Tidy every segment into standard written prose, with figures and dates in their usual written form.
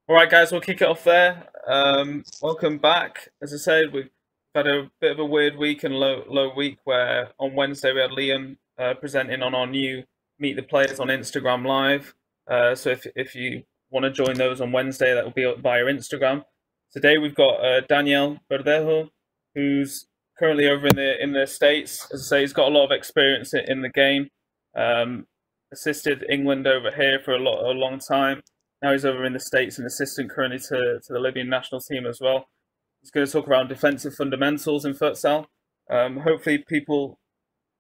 All right, guys, we'll kick it off there. Welcome back. As I said, we've had a bit of a weird week and low week where on Wednesday we had Liam presenting on our new Meet the Players on Instagram Live. So if you want to join those on Wednesday, that will be via Instagram. Today we've got Daniel Verdejo, who's currently over in the States. As I say, he's got a lot of experience in the game. Assisted England over here for a long time. Now he's over in the States and assistant currently to the Libyan national team as well. He's going to talk around defensive fundamentals in futsal. Hopefully people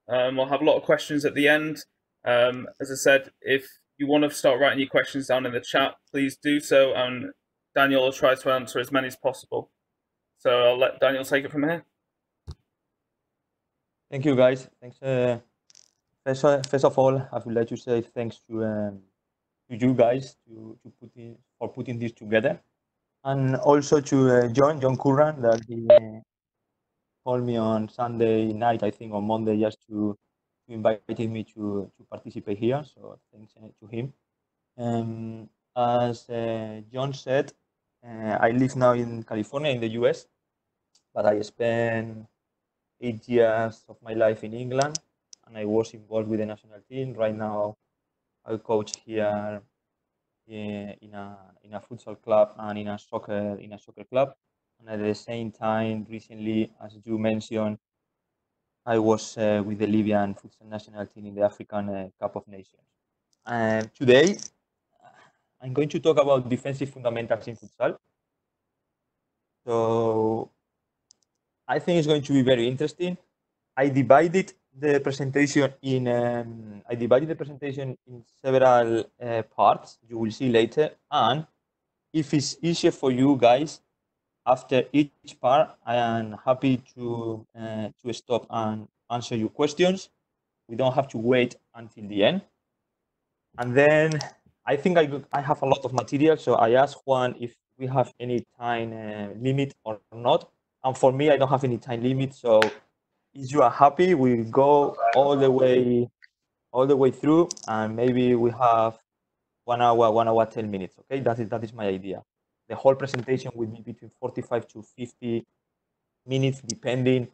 will have a lot of questions at the end. As I said, if you want to start writing your questions down in the chat, please do so, and Daniel will try to answer as many as possible. So I'll let Daniel take it from here. Thank you, guys. Thanks. First of all, I would like to say thanks to you guys for putting this together, and also to John Curran, that he called me on Sunday night, I think, on Monday, just to invite me to participate here. So thanks to him. As John said, I live now in California, in the US, but I spent 8 years of my life in England, and I was involved with the national team. Right now, I coach here in a futsal club and in a soccer club. And at the same time, recently, as you mentioned, I was with the Libyan futsal national team in the African Cup of Nations. Today, I'm going to talk about defensive fundamentals in futsal. So I think it's going to be very interesting. I divided the presentation in several parts. You will see later, and if it's easier for you guys, after each part, I am happy to stop and answer your questions. We don't have to wait until the end. And then I think I have a lot of material, so I asked Juan if we have any time limit or not. And for me, I don't have any time limit, so if you are happy, we'll go all the way through, and maybe we have 1 hour, 10 minutes. Okay, that is my idea. The whole presentation will be between 45 to 50 minutes, depending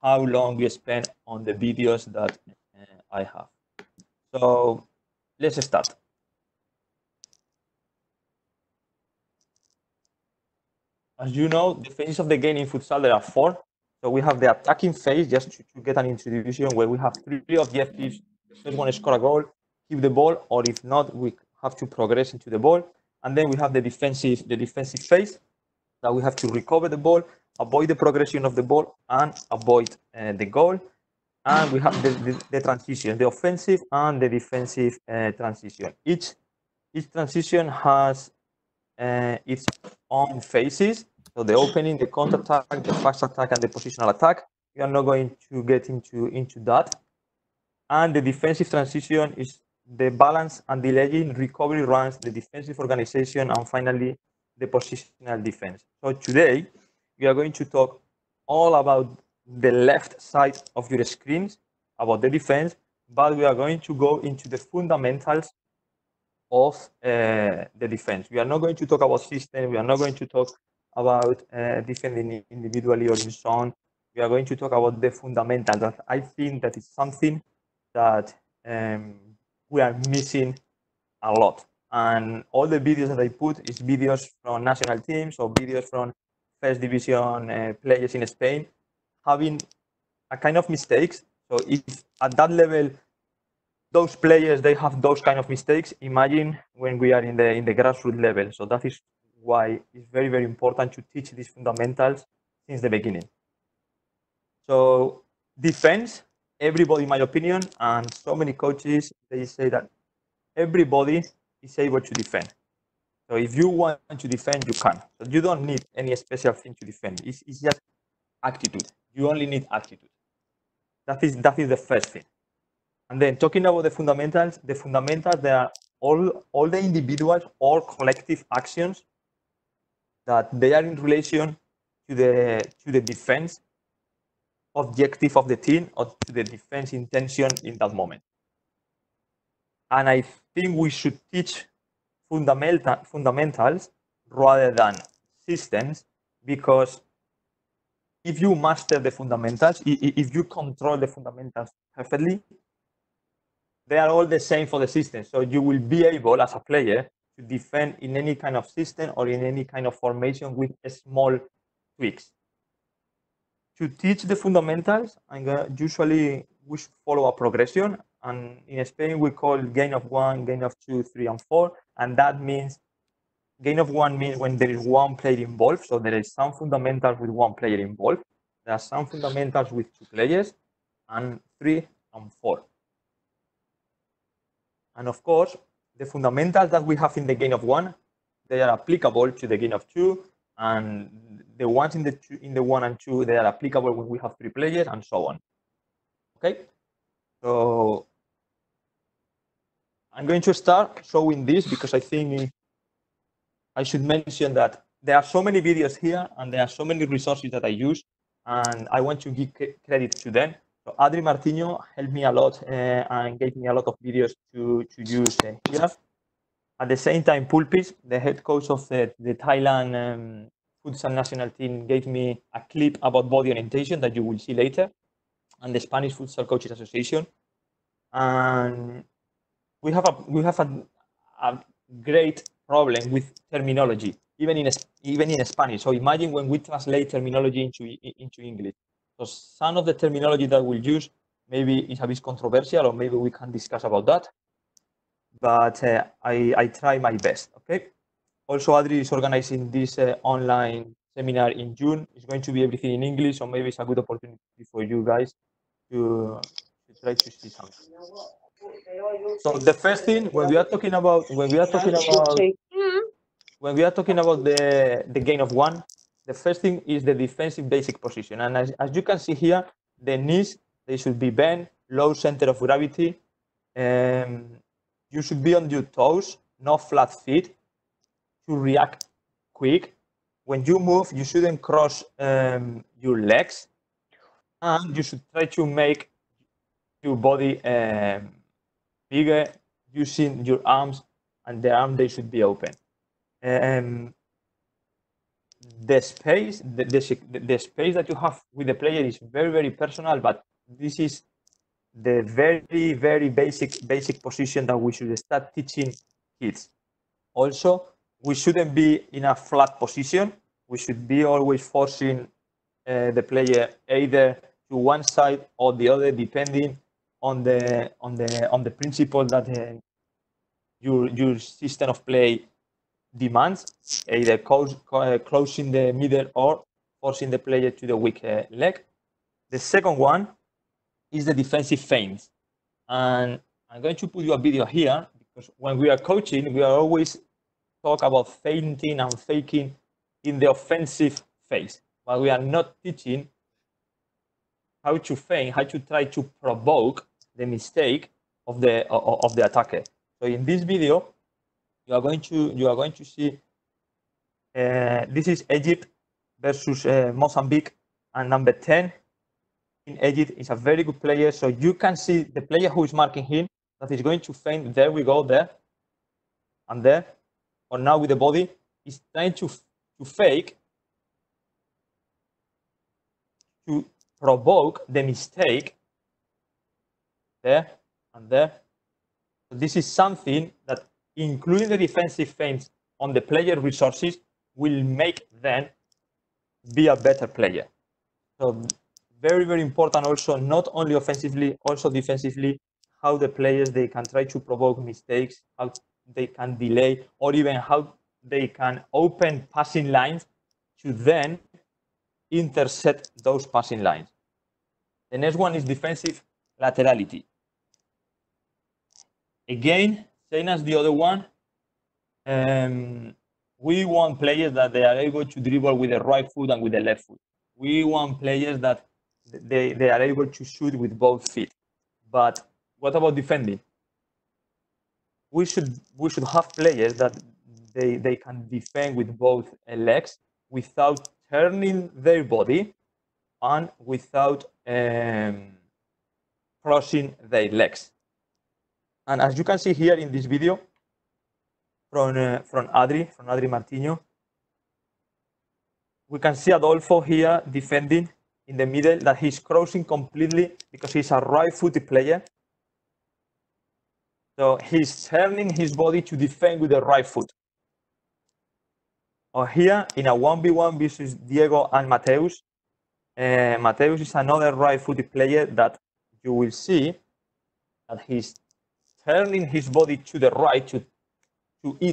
how long we spend on the videos that I have. So let's start. As you know, the phases of the game in futsal, there are 4. So we have the attacking phase, just to get an introduction, where we have 3 objectives. First one is score a goal, keep the ball, or if not, we have to progress into the ball. And then we have the defensive phase, that we have to recover the ball, avoid the progression of the ball, and avoid the goal. And we have the transition, the offensive and the defensive transition. Each transition has its own phases. So the opening, the counter-attack, the fast attack, and the positional attack. We are not going to get into that. And the defensive transition is the balance and delaying, recovery runs, the defensive organization, and finally, the positional defense. So today, we are going to talk all about the left side of your screens, about the defense, but we are going to go into the fundamentals of the defense. We are not going to talk about system. We are not going to talk about defending individually or in zone. We are going to talk about the fundamentals. That I think that is something that we are missing a lot. And all the videos that I put is videos from national teams or videos from first division players in Spain having a kind of mistakes. So if at that level, those players, they have those kind of mistakes, imagine when we are in the grassroots level. So that is why it's very, very important to teach these fundamentals since the beginning. So defense, everybody, in my opinion, and so many coaches, they say that everybody is able to defend. So if you want to defend, you can. So you don't need any special thing to defend. It's just attitude. You only need attitude. That is the first thing. And then talking about the fundamentals, they are all the individuals or collective actions that they are in relation to the defense objective of the team or to the defense intention in that moment. And I think we should teach fundamentals rather than systems, because if you master the fundamentals, if you control the fundamentals perfectly, they are all the same for the system. So you will be able, as a player, to defend in any kind of system or in any kind of formation with small tweaks. To teach the fundamentals, usually we should follow a progression. And in Spain, we call gain of 1, gain of 2, 3, and 4. And that means gain of 1 means when there is one player involved. So there is some fundamentals with one player involved. There are some fundamentals with 2 players, and 3 and 4. And of course, the fundamentals that we have in the gain of 1, they are applicable to the gain of 2, and the ones in the 1 and 2, they are applicable when we have 3 players, and so on. Okay, so I'm going to start showing this because I think I should mention that there are so many videos here and there are so many resources that I use, and I want to give credit to them. So Adri Martino helped me a lot and gave me a lot of videos to use here. At the same time, Pulpis, the head coach of the Thailand Futsal national team, gave me a clip about body orientation that you will see later, and the Spanish Futsal Coaches Association. And we have a great problem with terminology, even in Spanish. So imagine when we translate terminology into English. So some of the terminology that we'll use maybe is a bit controversial, or maybe we can discuss about that. But I try my best. Okay. Also, Adri is organizing this online seminar in June. It's going to be everything in English, so maybe it's a good opportunity for you guys to try to see something. So the first thing, when we are talking about the gain of 1, the first thing is the defensive basic position. And as you can see here, the knees, they should be bent, low center of gravity. You should be on your toes, not flat feet, to react quick. When you move, you shouldn't cross your legs, and you should try to make your body bigger using your arms, and the arm, they should be open. The space that you have with the player is very, very personal, but this is the very, very basic position that we should start teaching kids. Also, we shouldn't be in a flat position. We should be always forcing the player either to one side or the other, depending on the principle that your system of play demands, either closing the middle or forcing the player to the weak leg. The second one is the defensive feints. And I'm going to put you a video here, because when we are coaching, we are always talk about feinting and faking in the offensive phase, but we are not teaching how to feint, how to try to provoke the mistake of the attacker. So in this video, you are going to see this is Egypt versus Mozambique, and number 10 in Egypt is a very good player. So you can see the player who is marking him that is going to feint. There we go, there and there. Or now with the body, is trying to fake, to provoke the mistake there and there. So this is something that, including the defensive feints on the player resources, will make them be a better player. So very, very important also, not only offensively, also defensively, how the players, they can try to provoke mistakes, how they can delay, or even how they can open passing lines to then intercept those passing lines. The next one is defensive laterality. Again, same as the other one, we want players that they are able to dribble with the right foot and with the left foot. We want players that they are able to shoot with both feet. But what about defending? We should have players that they can defend with both legs without turning their body and without crossing their legs. And as you can see here in this video from Adri Martino, we can see Adolfo here defending in the middle, that he's crossing completely because he's a right-footed player. So he's turning his body to defend with the right foot. Or here in a 1v1 versus Diego and Mateus. Mateus is another right-footed player that you will see that he's turning his body to the right to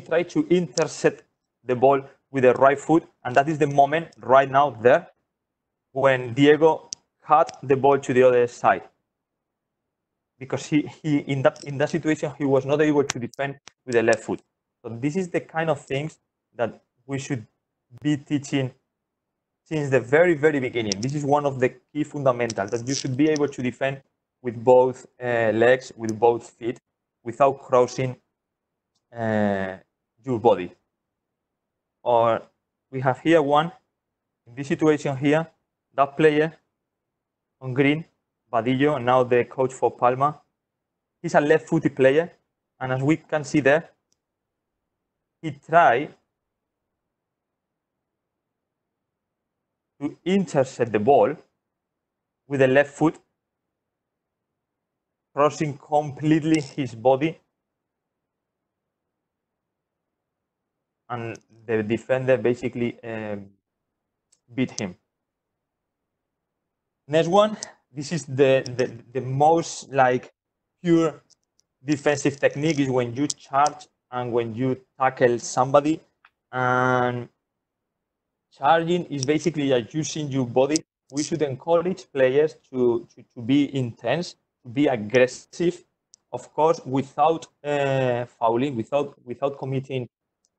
try to intercept the ball with the right foot, and that is the moment right now there when Diego cut the ball to the other side, because he in that situation he was not able to defend with the left foot. So this is the kind of things that we should be teaching since the very beginning. This is one of the key fundamentals, that you should be able to defend with both legs, with both feet, without crossing your body. Or we have here one, in this situation here, that player on green, Badillo, now the coach for Palma, he's a left-footed player, and as we can see there, he tried to intercept the ball with the left foot, crossing completely his body, and the defender basically beat him. Next one, this is the most like pure defensive technique, is when you charge and when you tackle somebody. And charging is basically using your body. We should encourage players to be intense, to be aggressive, of course, without fouling, without committing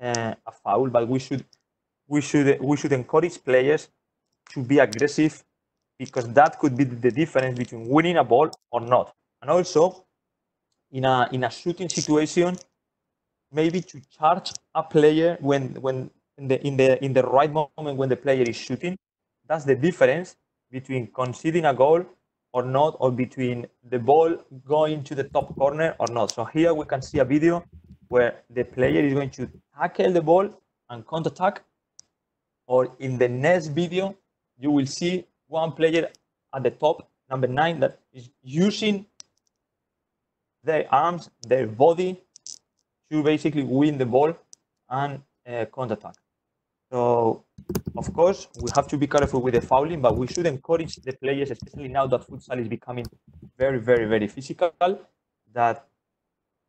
a foul. But we should encourage players to be aggressive, because that could be the difference between winning a ball or not. And also, in a shooting situation, maybe to charge a player when in the right moment when the player is shooting. That's the difference between conceding a goal or not, or between the ball going to the top corner or not. So here we can see a video where the player is going to tackle the ball and counter-attack. Or in the next video, you will see one player at the top, number 9, that is using their arms, their body, to basically win the ball and counter-attack. So, of course, we have to be careful with the fouling, but we should encourage the players, especially now that futsal is becoming very physical, that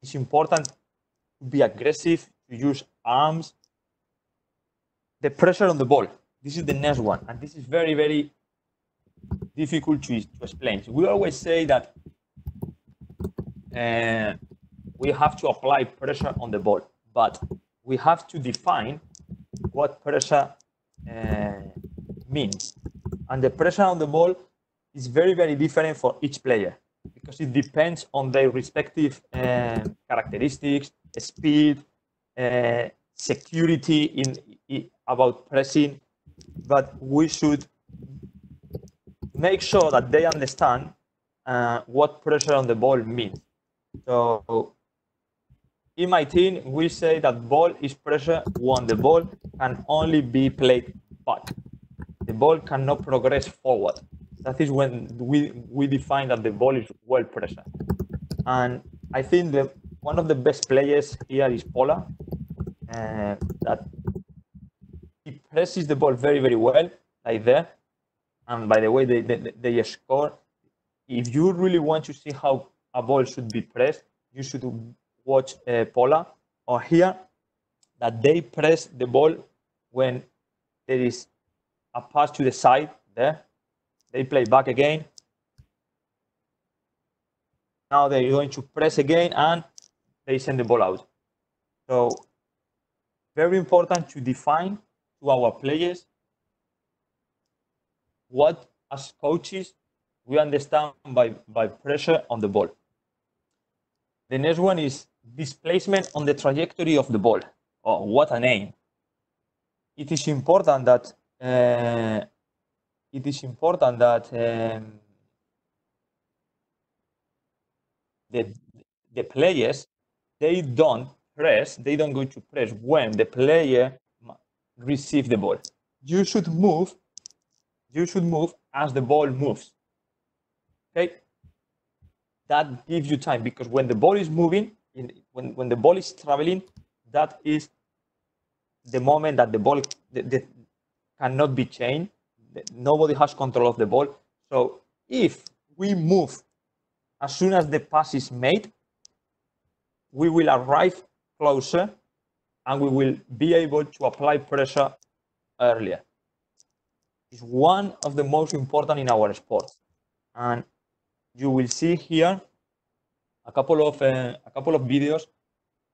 it's important to be aggressive, to use arms. The pressure on the ball. This is the next one, and this is very difficult to explain. So we always say that we have to apply pressure on the ball, but we have to define what pressure means. And the pressure on the ball is very different for each player, because it depends on their respective characteristics, speed, security about pressing. But we should make sure that they understand what pressure on the ball means. So in my team, we say that ball is pressure when the ball can only be played back. The ball cannot progress forward. That is when we define that the ball is well pressured. And I think that one of the best players here is Pola, that he presses the ball very well, like there. And by the way, they score. If you really want to see how a ball should be pressed, you should watch Pola, or here, that they press the ball when there is a pass to the side there. They play back again. Now they're going to press again and they send the ball out. So very important to define to our players what, as coaches, we understand by pressure on the ball. The next one is displacement on the trajectory of the ball. Oh, what a name. It is important that the players, they don't go to press when the player receives the ball. you should move as the ball moves. Okay, that gives you time, because when the ball is moving, when the ball is traveling, that is the moment that the ball cannot be changed. Nobody has control of the ball. So if we move as soon as the pass is made, we will arrive closer and we will be able to apply pressure earlier. It's one of the most important in our sport. And you will see here a couple of videos.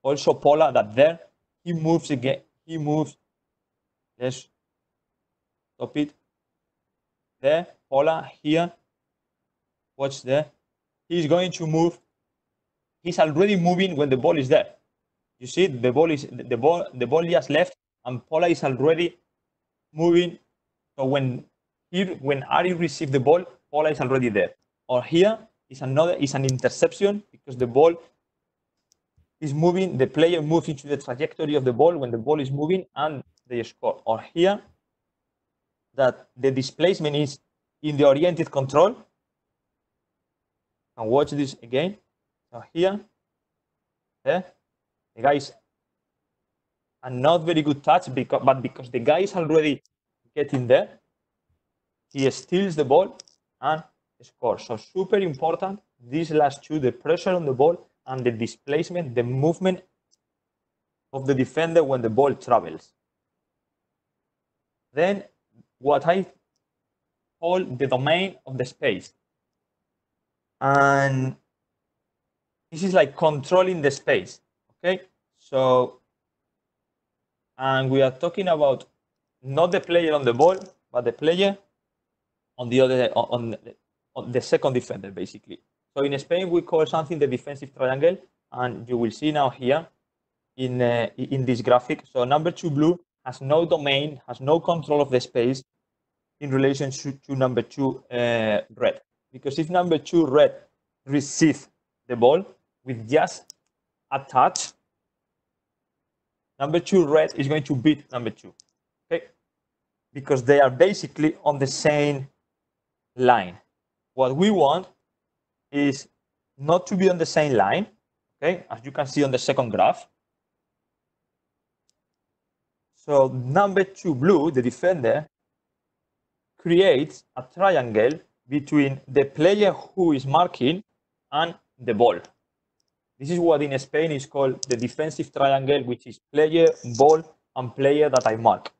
Also, Paula, that there he moves again. He moves. Let's stop it. There, Paula here. Watch there. He's going to move. He's already moving when the ball is there. You see, the ball just left, and Paula is already moving. So when Ari received the ball, Paula is already there. Or here is an interception, because the ball is moving. The player moves into the trajectory of the ball when the ball is moving, and they score. Or here, that the displacement is in the oriented control. And watch this again. So here, the guys, a not very good touch, but because the guy is already getting there, he steals the ball and scores. So super important, these last two, the pressure on the ball and the displacement, the movement of the defender when the ball travels. Then what I call the domain of the space. And this is like controlling the space, okay? So, and we are talking about not the player on the ball, but the player on the other, on the second defender, basically. So in Spain, we call something the defensive triangle, and you will see now here in this graphic. So number 2 blue has no domain, has no control of the space in relation to number 2 red. Because if number 2 red receives the ball with just a touch, number 2 red is going to beat number 2, okay? Because they are basically on the same line. What we want is not to be on the same line, okay? As you can see on the second graph. So number 2 blue, the defender, creates a triangle between the player who is marking and the ball. This is what in Spain is called the defensive triangle, which is player, ball, and player that I mark.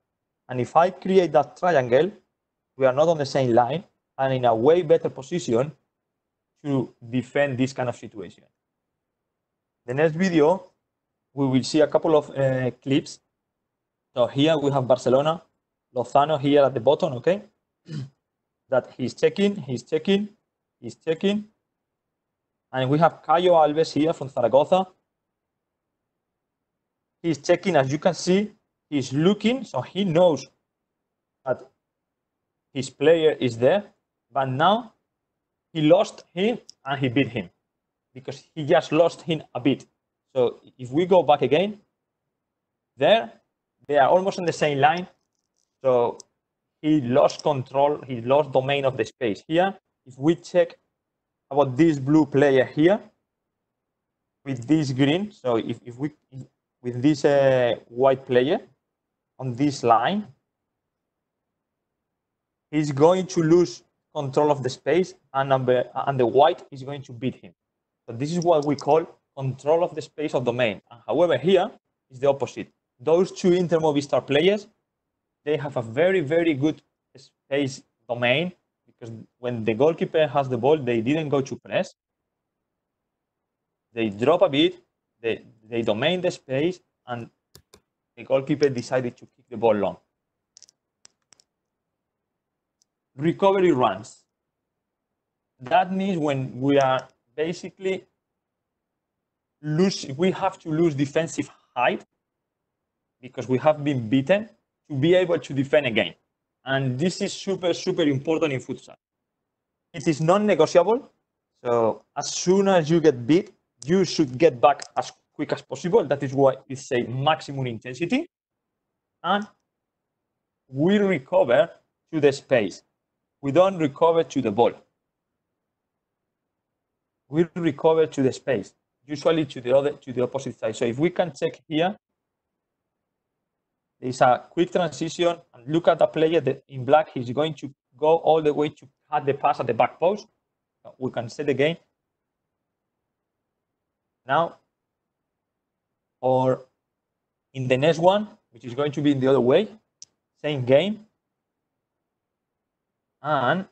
And if I create that triangle, we are not on the same line and in a way better position to defend this kind of situation. The next video, we will see a couple of clips. So here we have Barcelona, Lozano here at the bottom, okay? That he's checking. And we have Caio Alves here from Zaragoza. He's checking, as you can see, he's looking, so he knows that his player is there, but now he lost him and he beat him because he just lost him a bit. So if we go back again, there, they are almost on the same line. So he lost control, he lost domain of the space. Here, if we check about this blue player here with this green, so if we with this white player on this line, he's going to lose control of the space, and the white is going to beat him. So this is what we call control of the space of domain. However, here is the opposite. Those two Inter Movistar players, they have a very, very good space domain, because when the goalkeeper has the ball, they didn't go to press. They drop a bit, they domain the space, and the goalkeeper decided to kick the ball long. Recovery runs. That means when we are basically we have to lose defensive height because we have been beaten to be able to defend again. And this is super, super important in futsal. It is non-negotiable. So as soon as you get beat, you should get back as quick as possible. That is why it's a maximum intensity. And we recover to the space. We don't recover to the ball. We recover to the space, usually to the opposite side. So if we can check here, there's a quick transition, and look at the player in black. He's going to go all the way to cut the pass at the back post. We can set again now, or in the next one, which is going to be in the other way, same game, and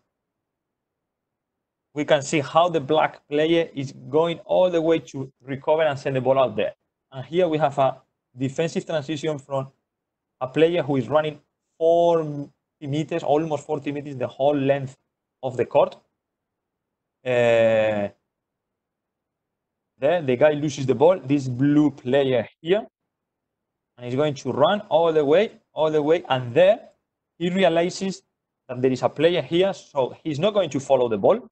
we can see how the black player is going all the way to recover and send the ball out there. And here we have a defensive transition from a player who is running 40 meters, almost 40 meters, the whole length of the court. There, the guy loses the ball, this blue player here, and he's going to run all the way, and there he realizes that there is a player here, so he's not going to follow the ball.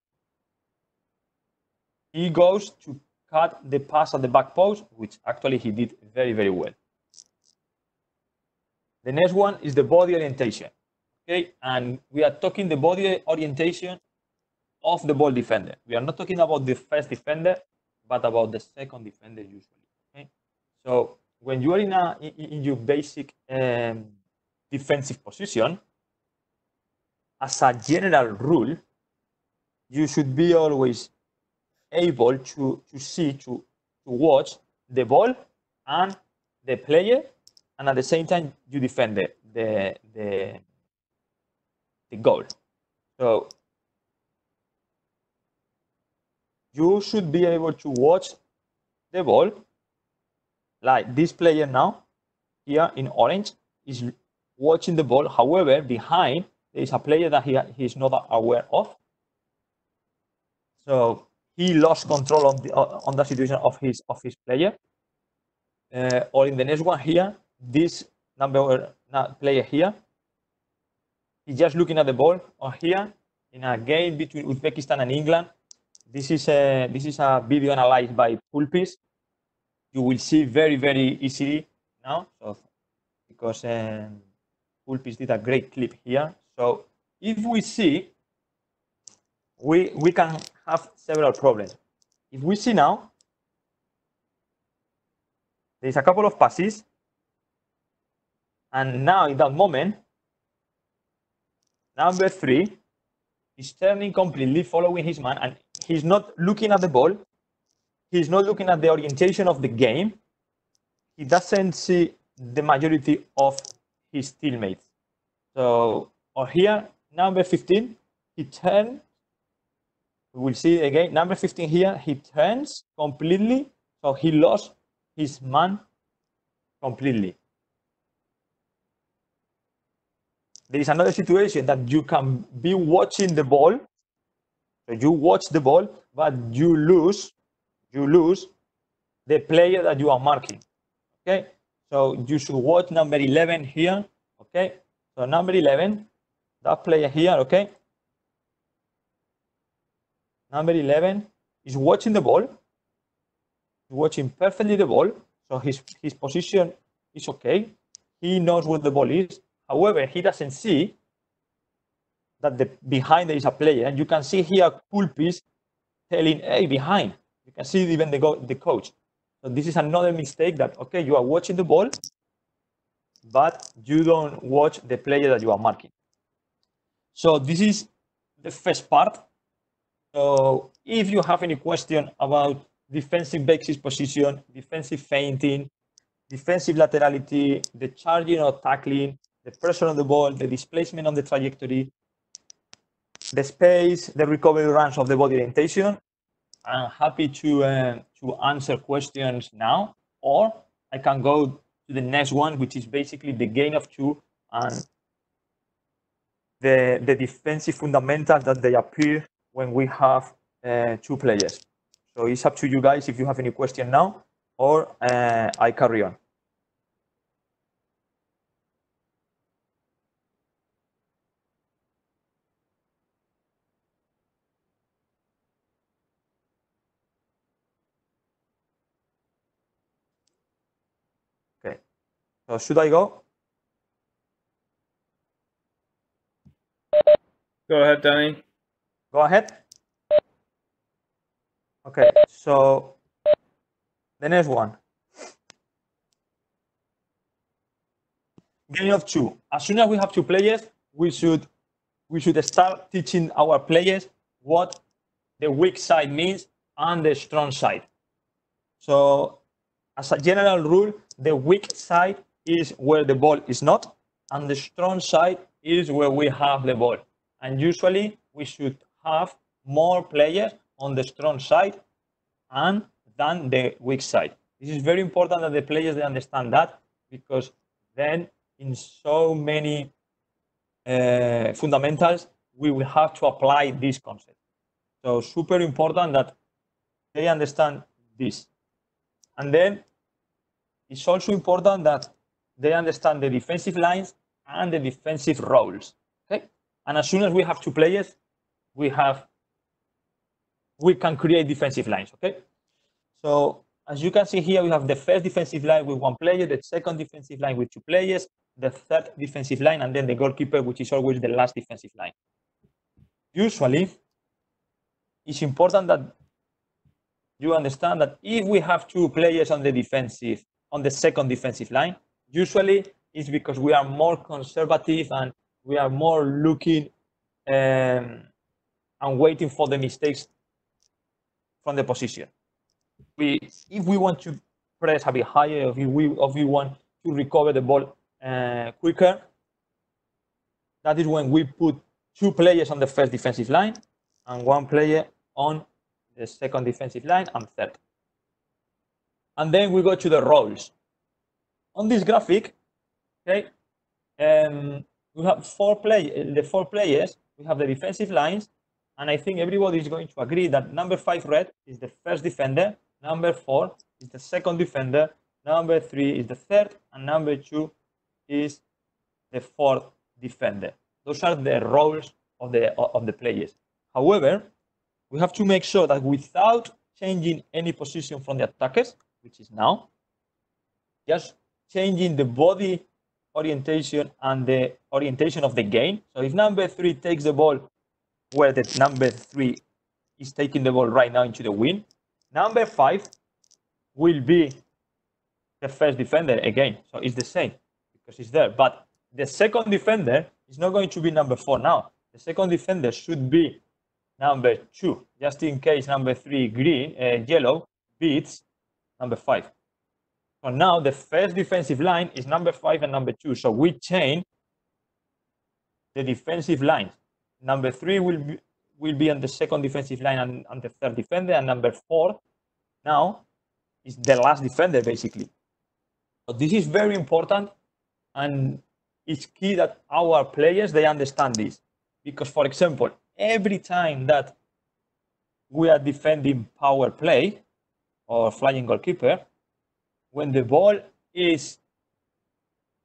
He goes to cut the pass at the back post, which actually he did very, very well. The next one is the body orientation. Okay, and we are talking the body orientation of the ball defender. We are not talking about the first defender, but about the second defender usually. Okay, so when you are in your basic defensive position, as a general rule, you should be always able to watch the ball and the player, and at the same time you defend the goal. So you should be able to watch the ball, like this player now here in orange is watching the ball. However, behind there is a player that he is not aware of. So he lost control on the situation of his player. Or in the next one here, this player here, he's just looking at the ball. Or here, in a game between Uzbekistan and England, this is a video analyzed by Pulpis. You will see very, very easily now, so because Pulpis did a great clip here. So if we see, we can have several problems. If we see now, there's a couple of passes, and now in that moment, number 3 is turning completely, following his man, and he's not looking at the ball. He's not looking at the orientation of the game. He doesn't see the majority of his teammates. So, or here, number 15, he turns. We will see again, number 15 here, he turns completely. So he lost his man completely. There is another situation that you can be watching the ball. So you watch the ball, but you lose the player that you are marking. Okay, so you should watch number 11 here. Okay, so number 11, that player here. Okay, number 11 is watching the ball, watching perfectly the ball. So his position is okay. He knows where the ball is. However, he doesn't see that behind there is a player, and you can see here Pulpis telling, "Hey, behind." You can see even the coach. So this is another mistake that, okay, you are watching the ball, but you don't watch the player that you are marking. So this is the first part. So if you have any question about defensive basic position, defensive feinting, defensive laterality, the charging or tackling, the pressure on the ball, the displacement on the trajectory, the space, the recovery runs of the body orientation, I'm happy to answer questions now, or I can go to the next one, which is basically the gain of 2 and the defensive fundamentals that they appear when we have 2 players. So it's up to you guys if you have any question now, or I carry on. Okay, so should I go? Go ahead, Danny. Go ahead. Okay, so the next one. Game of two. As soon as we have two players, we should start teaching our players what the weak side means and the strong side. So as a general rule, the weak side is where the ball is not, and the strong side is where we have the ball. And usually we should have more players on the strong side than the weak side. This is very important that the players they understand that, because then in so many fundamentals we will have to apply this concept. So super important that they understand this. And then it's also important that they understand the defensive lines and the defensive roles. Okay? And as soon as we have two players, we can create defensive lines. Okay? So as you can see here, we have the first defensive line with one player, the second defensive line with two players, the third defensive line, and then the goalkeeper, which is always the last defensive line. Usually, it's important that you understand that if we have two players on the second defensive line, usually it's because we are more conservative and we are more looking and waiting for the mistakes from the position. If we want to press a bit higher, if we want to recover the ball quicker, that is when we put two players on the first defensive line and one player on the second defensive line and third. And then we go to the roles. On this graphic, okay, we have the four players. We have the defensive lines, and I think everybody is going to agree that number 5 red is the first defender, number 4 is the second defender, number 3 is the third, and number 2 is the fourth defender. Those are the roles of the players. However, we have to make sure that without changing any position from the attackers, which is now, just changing the body orientation and the orientation of the game. So if number 3 takes the ball where the number 3 is taking the ball right now into the wing, number 5 will be the first defender again. So it's the same because it's there. But the second defender is not going to be number 4 now. The second defender should be number 2, just in case number 3 yellow beats number 5. So now the first defensive line is number 5 and number 2. So we change the defensive lines. Number 3 will be on the second defensive line and the third defender, and number 4 now is the last defender basically. So this is very important, and it's key that our players they understand this, because for example, every time that we are defending power play or flying goalkeeper, when the ball is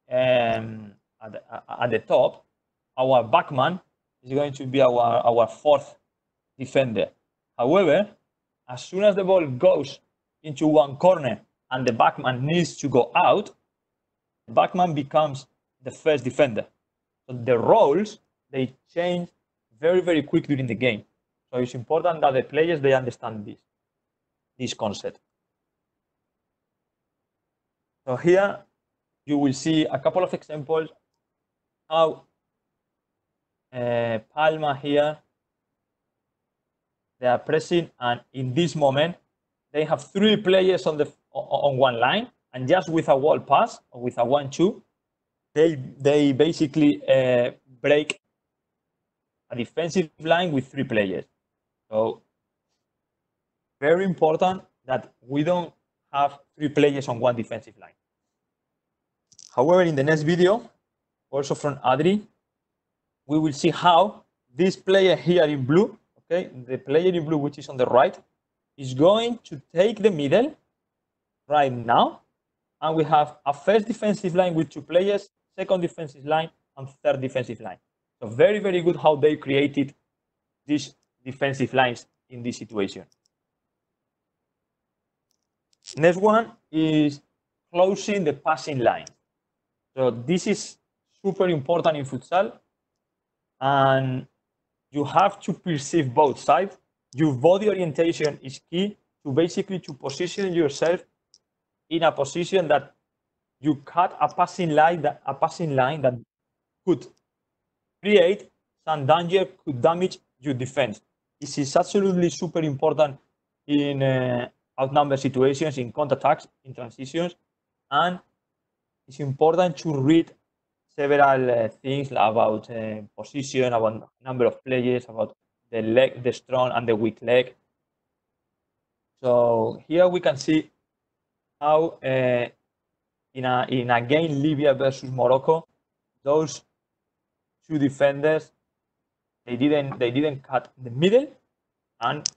at the top, our backman is going to be our fourth defender. However, as soon as the ball goes into one corner and the backman needs to go out, the backman becomes the first defender. So the roles, they change very, very quick during the game. So it's important that the players, they understand this concept. So here you will see a couple of examples how Palma here, they are pressing, and in this moment they have 3 players on one line, and just with a wall pass or with a 1-2, they basically break a defensive line with 3 players. So very important that we don't have 3 players on one defensive line. However, in the next video, also from Adri, we will see how this player here in blue, okay, the player in blue which is on the right, is going to take the middle right now, and we have a first defensive line with 2 players, second defensive line, and third defensive line. So very, very good how they created these defensive lines in this situation. Next one is closing the passing line. So this is super important in futsal, and you have to perceive both sides. Your body orientation is key to basically to position yourself in a position that you cut a passing line that could create some danger, could damage your defense. This is absolutely super important in outnumbered situations, in counterattacks, in transitions, and it's important to read several things about position, about number of players, about the leg, the strong and the weak leg. So here we can see how in a game Libya versus Morocco, those two defenders they didn't cut the middle, and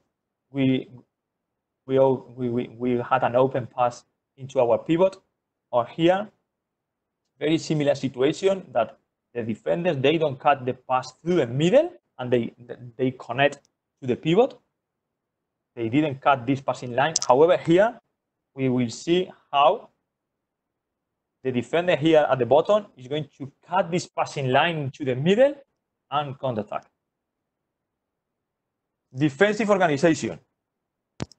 we had an open pass into our pivot. Or here, very similar situation that the defenders they don't cut the pass through the middle and they connect to the pivot. They didn't cut this passing line. However, here we will see how the defender here at the bottom is going to cut this passing line into the middle and counterattack. Defensive organization.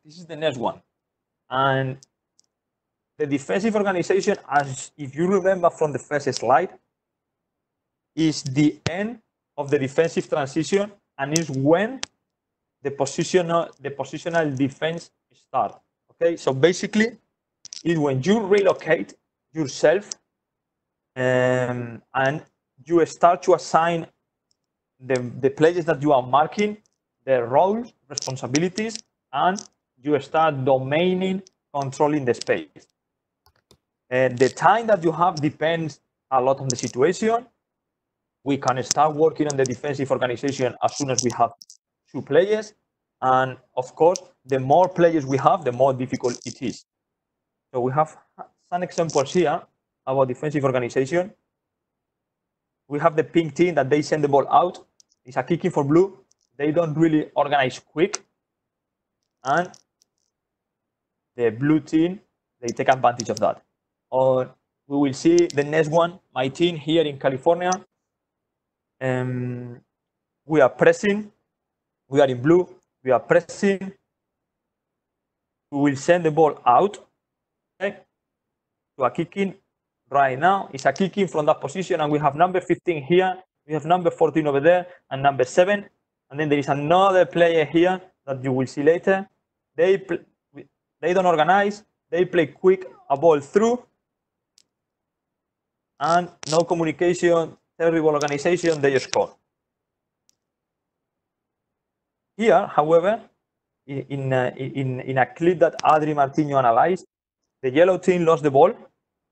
This is the next one. And the defensive organization, as if you remember from the first slide, is the end of the defensive transition and is when the positional defense starts. Okay, so basically, it's when you relocate yourself and you start to assign the players that you are marking their roles, responsibilities, and you start domaining, controlling the space. The time that you have depends a lot on the situation. We can start working on the defensive organization as soon as we have 2 players. And of course, the more players we have, the more difficult it is. So we have some examples here about defensive organization. We have the pink team that they send the ball out. It's a kicking for blue. They don't really organize quick. And the blue team, they take advantage of that. Or we will see the next one, my team here in California. We are pressing. We are in blue. We are pressing. We will send the ball out. Okay, to a kicking right now. It's a kicking from that position, and we have number 15 here. We have number 14 over there, and number 7. And then there is another player here that you will see later. They don't organize. They play quick, a ball through, and no communication, terrible organization. They score. Here, however, in a clip that Adri Martino analyzed, the yellow team lost the ball,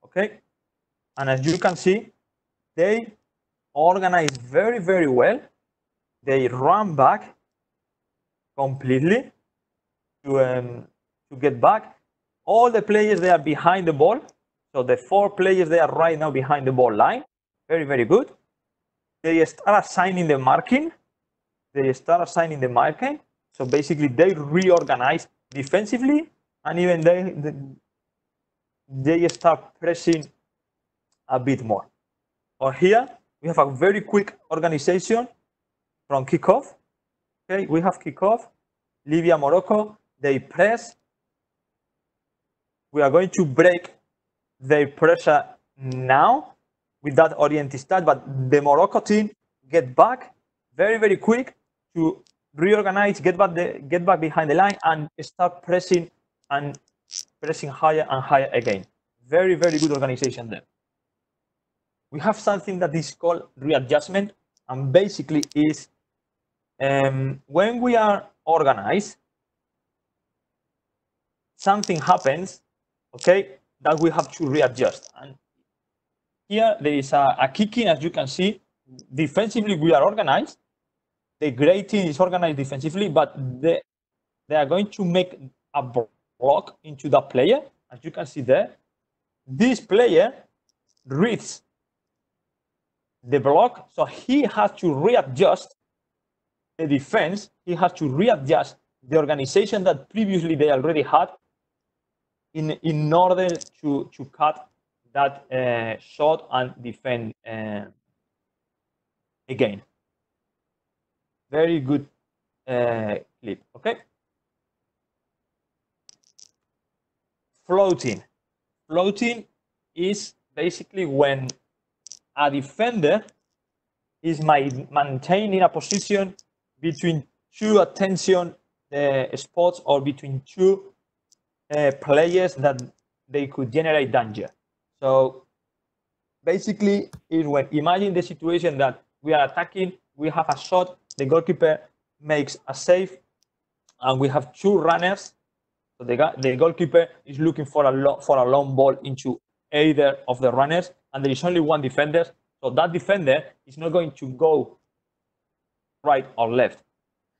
okay? And as you can see, they organize very, very well. They run back completely to get back. All the players, they are behind the ball. So the 4 players, they are right now behind the ball line. Very, very good. They start assigning the marking. So basically, they reorganize defensively, and even they start pressing a bit more. Or here, we have a very quick organization from kickoff. Okay, we have kickoff. Libya, Morocco, they press. We are going to break their pressure now with that oriented start, but the Morocco team get back very, very quick to reorganize, get back behind the line, and start pressing higher and higher again. Very, very good organization there. We have something that is called readjustment, and basically is when we are organized, something happens, okay, that we have to readjust. And here there is a kicking, as you can see. Defensively, we are organized. The gray team is organized defensively, but they are going to make a block into that player, as you can see there. This player reads the block, so he has to readjust the defense. He has to readjust the organization that previously they already had in order to cut that shot and defend again. Very good clip. Okay. Floating. Floating is basically when a defender is maintaining a position between two attention spots or between two players that they could generate danger. So basically, is when imagine the situation that we are attacking, we have a shot, the goalkeeper makes a save, and we have two runners. So the goalkeeper is looking for a long ball into either of the runners, and there is only one defender. So that defender is not going to go right or left.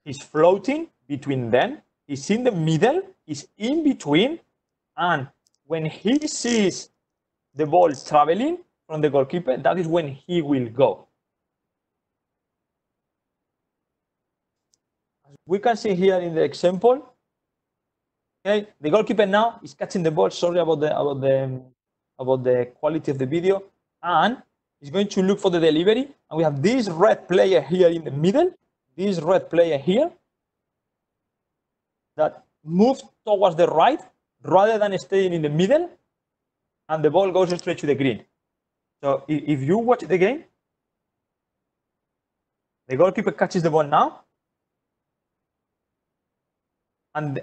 He's floating between them. He's in the middle. He's in between, and when he sees the ball traveling from the goalkeeper, that is when he will go. As we can see here in the example, okay, the goalkeeper now is catching the ball. Sorry about the quality of the video, and he's going to look for the delivery. And we have this red player here in the middle, this red player here, that moves towards the right rather than staying in the middle, and the ball goes straight to the green. So if you watch the game, the goalkeeper catches the ball now, and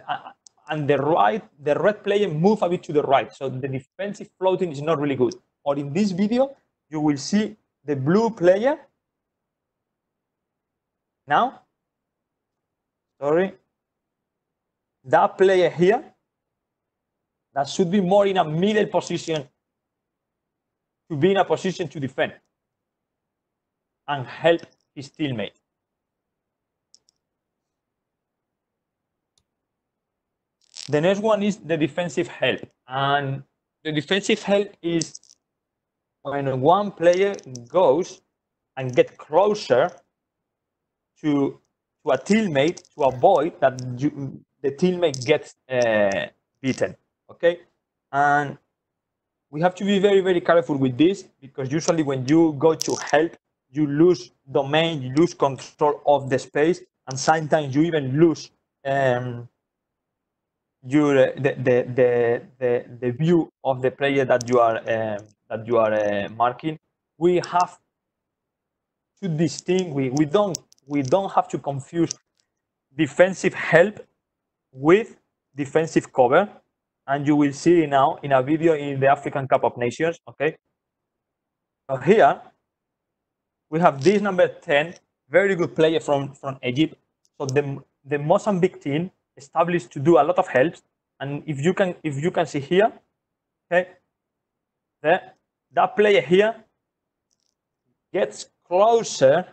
the red player move a bit to the right. So the defensive floating is not really good. Or in this video, you will see the blue player now. Sorry. That player here, that should be more in a middle position to be in a position to defend and help his teammate. The next one is the defensive help. And the defensive help is when one player goes and gets closer to a teammate to avoid that the teammate gets beaten. Okay, and we have to be very, very careful with this, because usually when you go to help, you lose domain, you lose control of the space, and sometimes you even lose the view of the player that you are marking. We have to distinguish. We don't have to confuse defensive help with defensive cover, and you will see now in a video in the African Cup of Nations. Okay, so here we have this number 10, very good player from Egypt. So the Mozambique team established to do a lot of helps, and if you can see here, okay, that player here gets closer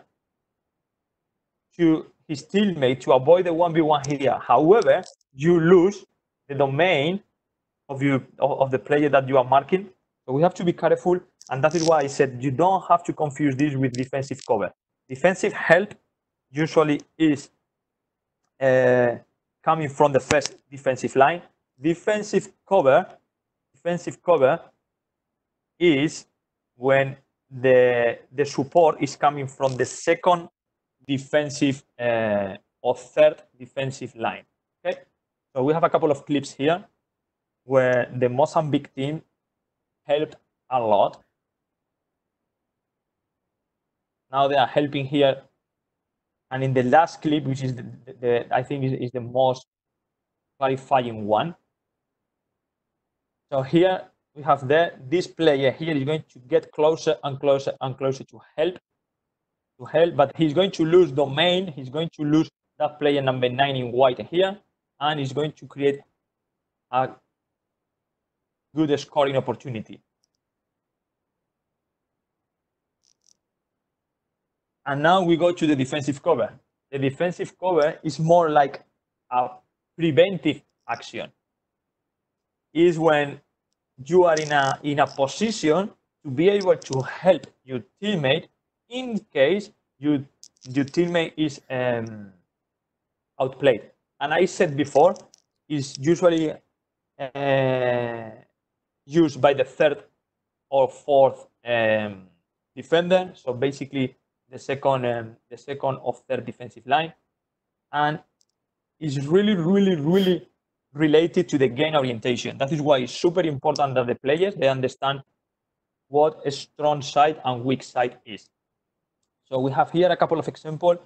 to his teammate to avoid the 1v1 here. However, you lose the domain of the player that you are marking. So we have to be careful, and that is why I said you don't have to confuse this with defensive cover. Defensive help usually is coming from the first defensive line. Defensive cover is when the support is coming from the second defensive or third defensive line. Okay, so we have a couple of clips here where the Mozambique team helped a lot. Now they are helping here, and in the last clip, which is I think is the most clarifying one. So here we have this player here is going to get closer and closer and closer to help, but he's going to lose domain. He's going to lose that player number 9 in white here, and he's going to create a good scoring opportunity. And now we go to the defensive cover. The defensive cover is more like a preventive action. Is when you are in a position to be able to help your teammate in case your teammate is outplayed. And I said before, is usually used by the third or fourth defender. So basically, the second or third defensive line, and is really related to the game orientation. That is why it's super important that the players, they understand what a strong side and weak side is. So we have here a couple of examples.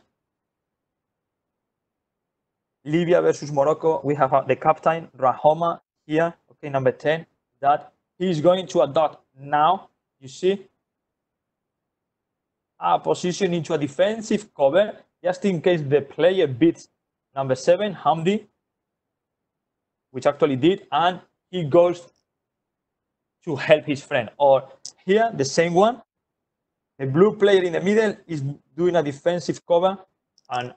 Libya versus Morocco. We have the captain, Rahoma, here, okay, number 10, that he's going to adopt now, you see, a position into a defensive cover, just in case the player beats number 7, Hamdi, which actually did, and he goes to help his friend. Or here, the same one, the blue player in the middle is doing a defensive cover and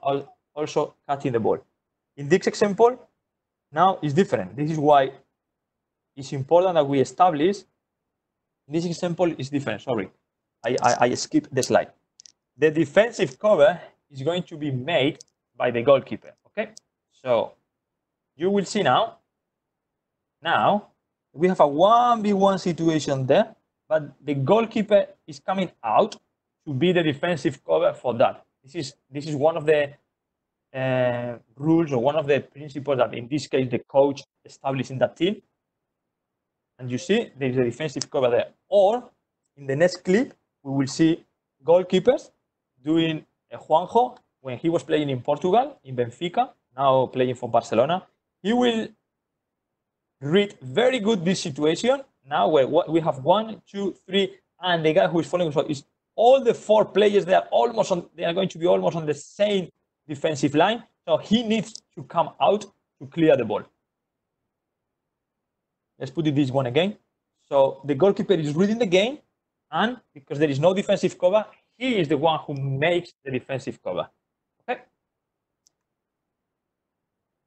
also cutting the ball. In this example, now it's different. This is why it's important that we establish. This example is different. Sorry, I skipped the slide. The defensive cover is going to be made by the goalkeeper. Okay, so you will see now. Now we have a 1v1 situation there, but the goalkeeper is coming out to be the defensive cover for that. This is one of the rules or one of the principles that in this case the coach established in that team. And you see there's a defensive cover there. Or in the next clip, we will see goalkeepers doing a Juanjo when he was playing in Portugal, in Benfica, now playing for Barcelona. He will read very good this situation. Now we have 1, 2, 3, and the guy who is following is all the 4 players. They are going to be almost on the same defensive line. So he needs to come out to clear the ball. Let's put it this one again. So the goalkeeper is reading the game, and because there is no defensive cover, he is the one who makes the defensive cover. Okay.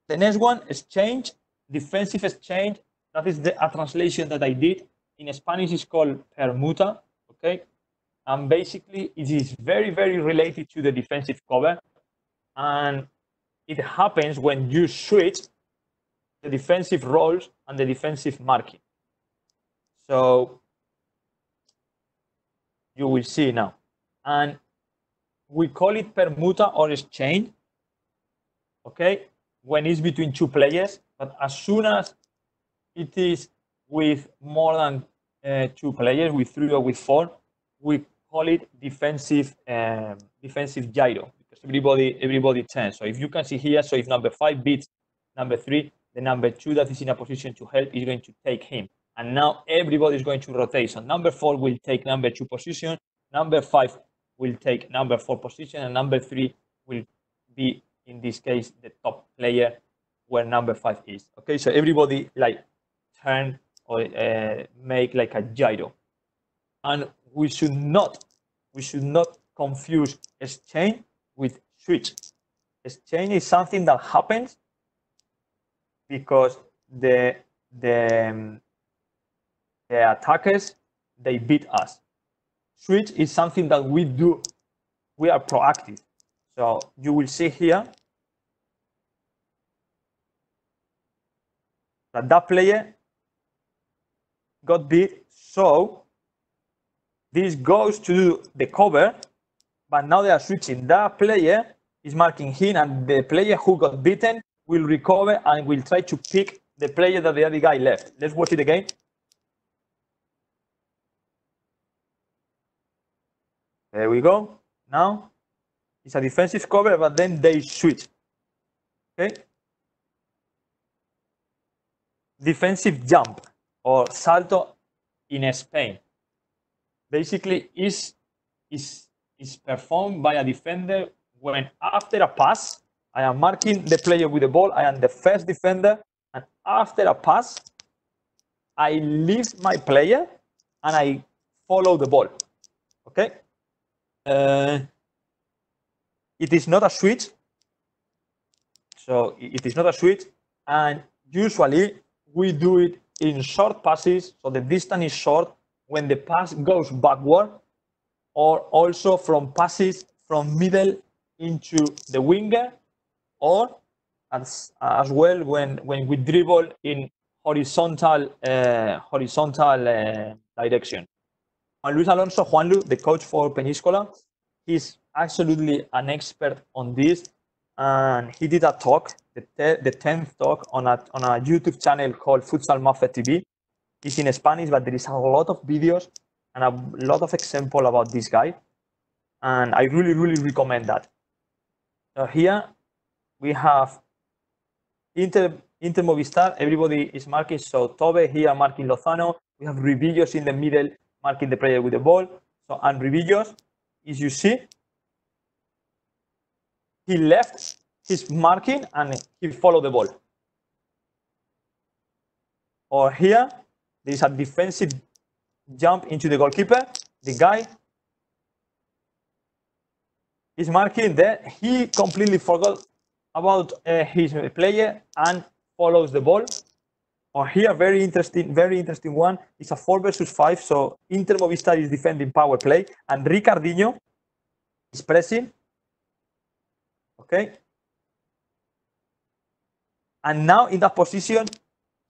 The next one, exchange, defensive exchange. That is a translation that I did. In Spanish, it's called Permuta. Okay. And basically, it is very related to the defensive cover. And it happens when you switch the defensive roles and the defensive marking. So you will see now. And we call it permuta or exchange, okay, when it's between 2 players. But as soon as it is with more than 2 players, with 3 or with 4, we call it defensive gyro, because everybody turns. So if you can see here, so if number 5 beats number 3, the number 2 that is in a position to help is going to take him. And now everybody is going to rotate. So number 4 will take number 2 position, number 5 will take number 4 position, and number 3 will be, in this case, the top player where number 5 is. Okay, so everybody like turn or make like a gyro. And we should not confuse exchange with switch. Exchange is something that happens because the attackers, they beat us. Switch is something that we do. We are proactive. So you will see here that player got beat. So this goes to the cover, but now they are switching. That player is marking him, and the player who got beaten will recover and will try to pick the player that the other guy left. Let's watch it again. There we go. Now it's a defensive cover, but then they switch. Okay. Defensive jump or salto in Spain basically is performed by a defender when after a pass, I am marking the player with the ball, I am the first defender, and after a pass, I leave my player and I follow the ball. Okay. It is not a switch. So it is not a switch, and usually we do it in short passes, so the distance is short when the pass goes backward, or also from passes from middle into the winger, or as well when we dribble in horizontal direction. Juan Luis Alonso, Juanlu, the coach for Peñíscola, he's absolutely an expert on this, and he did a talk, the 10th talk on a YouTube channel called Futsal Mafia TV. It's in Spanish, but there is a lot of videos and a lot of example about this guy, and I really, really recommend that. So here we have Inter Movistar. Everybody is marking. So Tobe here marking Lozano. We have Readjustment in the middle, marking the player with the ball. So and Readjustment, as you see, he left his marking and he followed the ball. Or here, there is a defensive jump into the goalkeeper. The guy is marking there. He completely forgot about his player and follows the ball. Or here, very interesting one. It's a 4 versus 5. So Inter Movistar is defending power play, and Ricardinho is pressing. Okay. And now in that position,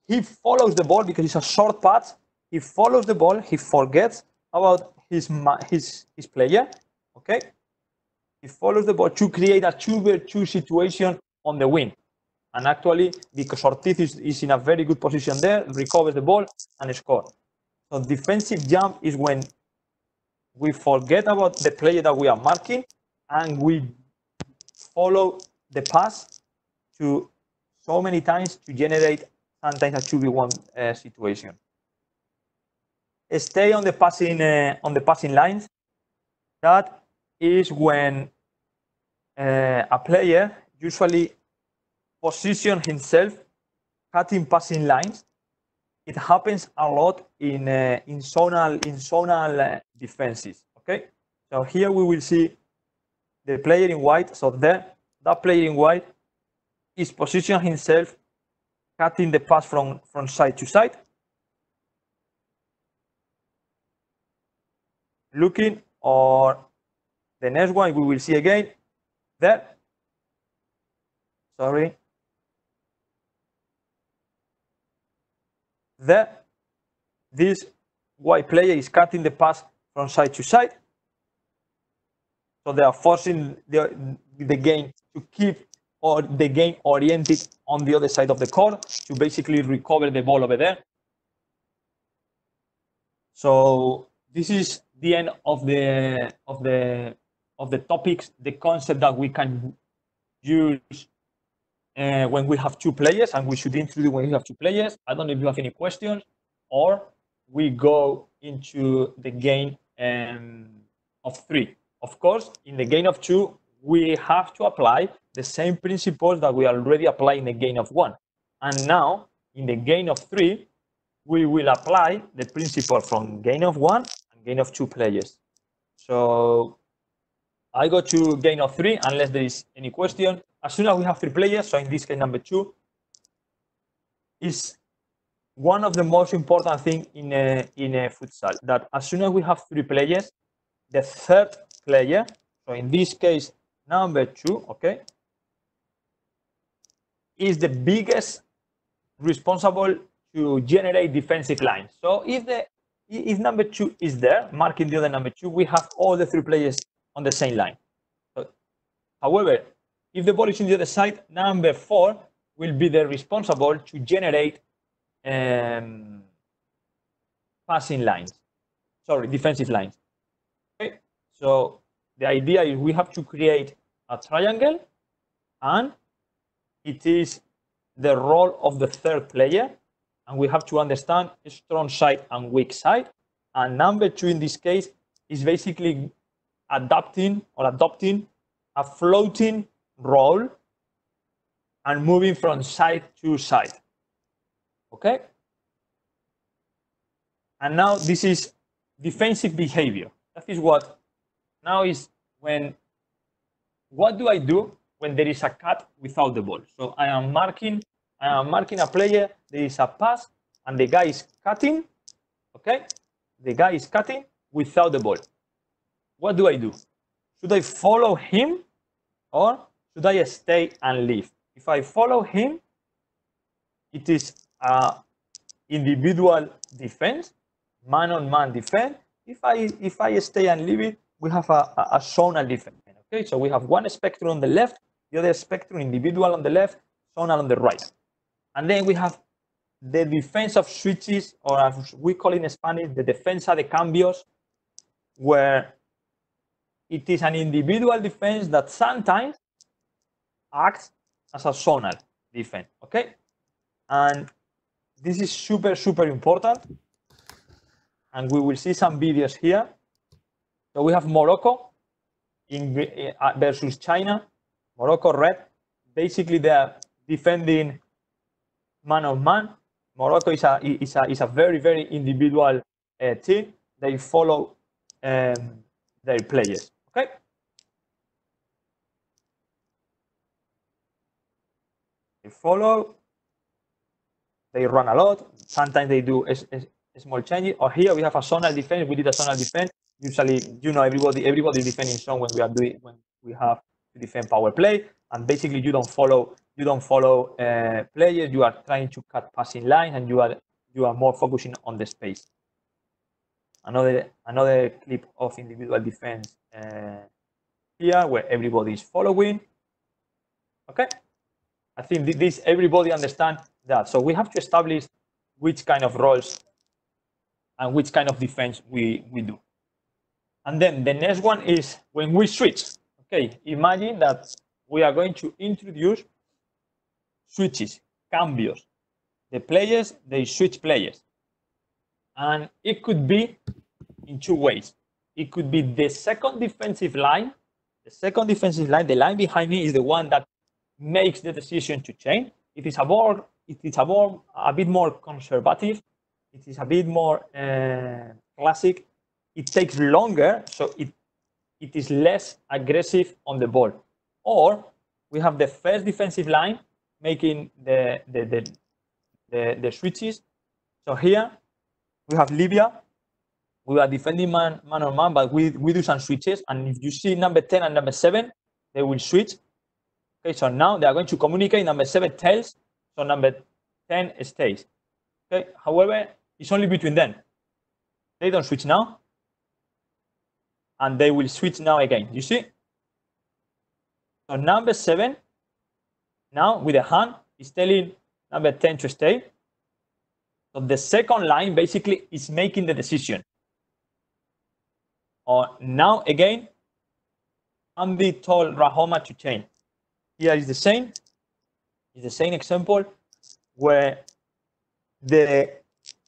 he follows the ball because it's a short pass. He follows the ball. He forgets about his player. Okay. He follows the ball to create a 2v2 situation on the wing. And actually, because Ortiz is in a very good position there, recovers the ball and scores. So defensive jump is when we forget about the player that we are marking and we follow the pass to so many times to generate sometimes a 2v1 situation. Stay on the passing lines. That is when a player usually position himself cutting passing lines. It happens a lot in zonal defenses. Okay, so here we will see the player in white. So that player in white is positioning himself, cutting the pass from side to side, looking, or the next one we will see again there. Sorry. There, this white player is cutting the pass from side to side. So they are forcing the game to keep the game oriented on the other side of the court to basically recover the ball over there. So this is the end of the topics, the concept that we can use when we have two players, and we should introduce when we have two players. I don't know if you have any questions, or we go into the game of 3. Of course, in the game of 2, we have to apply the same principles that we already apply in the game of 1. And now, in the game of 3, we will apply the principle from game of 1 and game of 2 players. So I go to game of 3 unless there is any question. As soon as we have 3 players, so in this case number 2, is one of the most important things in a futsal, that as soon as we have 3 players, the third player, so in this case number 2, okay, is the biggest responsible to generate defensive lines. So if number 2 is there, marking the other number 2, we have all the 3 players on the same line. So, however, if the ball is on the other side, number 4 will be the responsible to generate passing lines. Sorry, defensive lines. Okay. So the idea is we have to create a triangle, and it is the role of the third player, and we have to understand a strong side and weak side. And number 2 in this case is basically adopting a floating role and moving from side to side. Okay? And now this is defensive behavior. That is what now is when, what do I do when there is a cut without the ball? So I am marking a player, there is a pass, and the guy is cutting, okay? The guy is cutting without the ball. What do I do? Should I follow him, or should I stay and leave? If I follow him, it is individual defense, man-on-man defense. If I stay and leave it, we have a zonal defense. Okay, so we have one spectrum on the left, the other spectrum individual on the left, zonal on the right. And then we have the defense of switches, or as we call it in Spanish, the defensa de cambios, where it is an individual defense that sometimes acts as a zonal defense, okay? And this is super, super important. And we will see some videos here. So we have Morocco versus China. Morocco red. Basically, they are defending man on man. Morocco is a very, very individual team. They follow their players. Okay. They follow. They run a lot. Sometimes they do a small changes. Or here we have a zonal defense. We did a zonal defense. Usually, you know, everybody defending zone when we have to defend power play. And basically, you don't follow players. You are trying to cut passing lines, and you are more focusing on the space. Another clip of individual defense here, where everybody is following. Okay, I think this everybody understand that. So we have to establish which kind of roles and which kind of defense we do. And then the next one is when we switch. Okay, imagine that we are going to introduce switches, cambios. The players, they switch players. And it could be in two ways. It could be the second defensive line. The second defensive line, the line behind me, is the one that makes the decision to change. It is a bit more conservative. It is a bit more classic. It takes longer, so it is less aggressive on the ball. Or we have the first defensive line making the switches. So here we have Libya. We are defending man on man, but we do some switches. And if you see number 10 and number 7, they will switch. Okay, so now they are going to communicate. Number 7 tells, so number 10 stays. Okay, however, it's only between them. They don't switch now, and they will switch now again. You see? So number 7 now with a hand is telling number 10 to stay. So the second line basically is making the decision. Or now again, Andy told Rahoma to change. Here is the same. It's the same example where the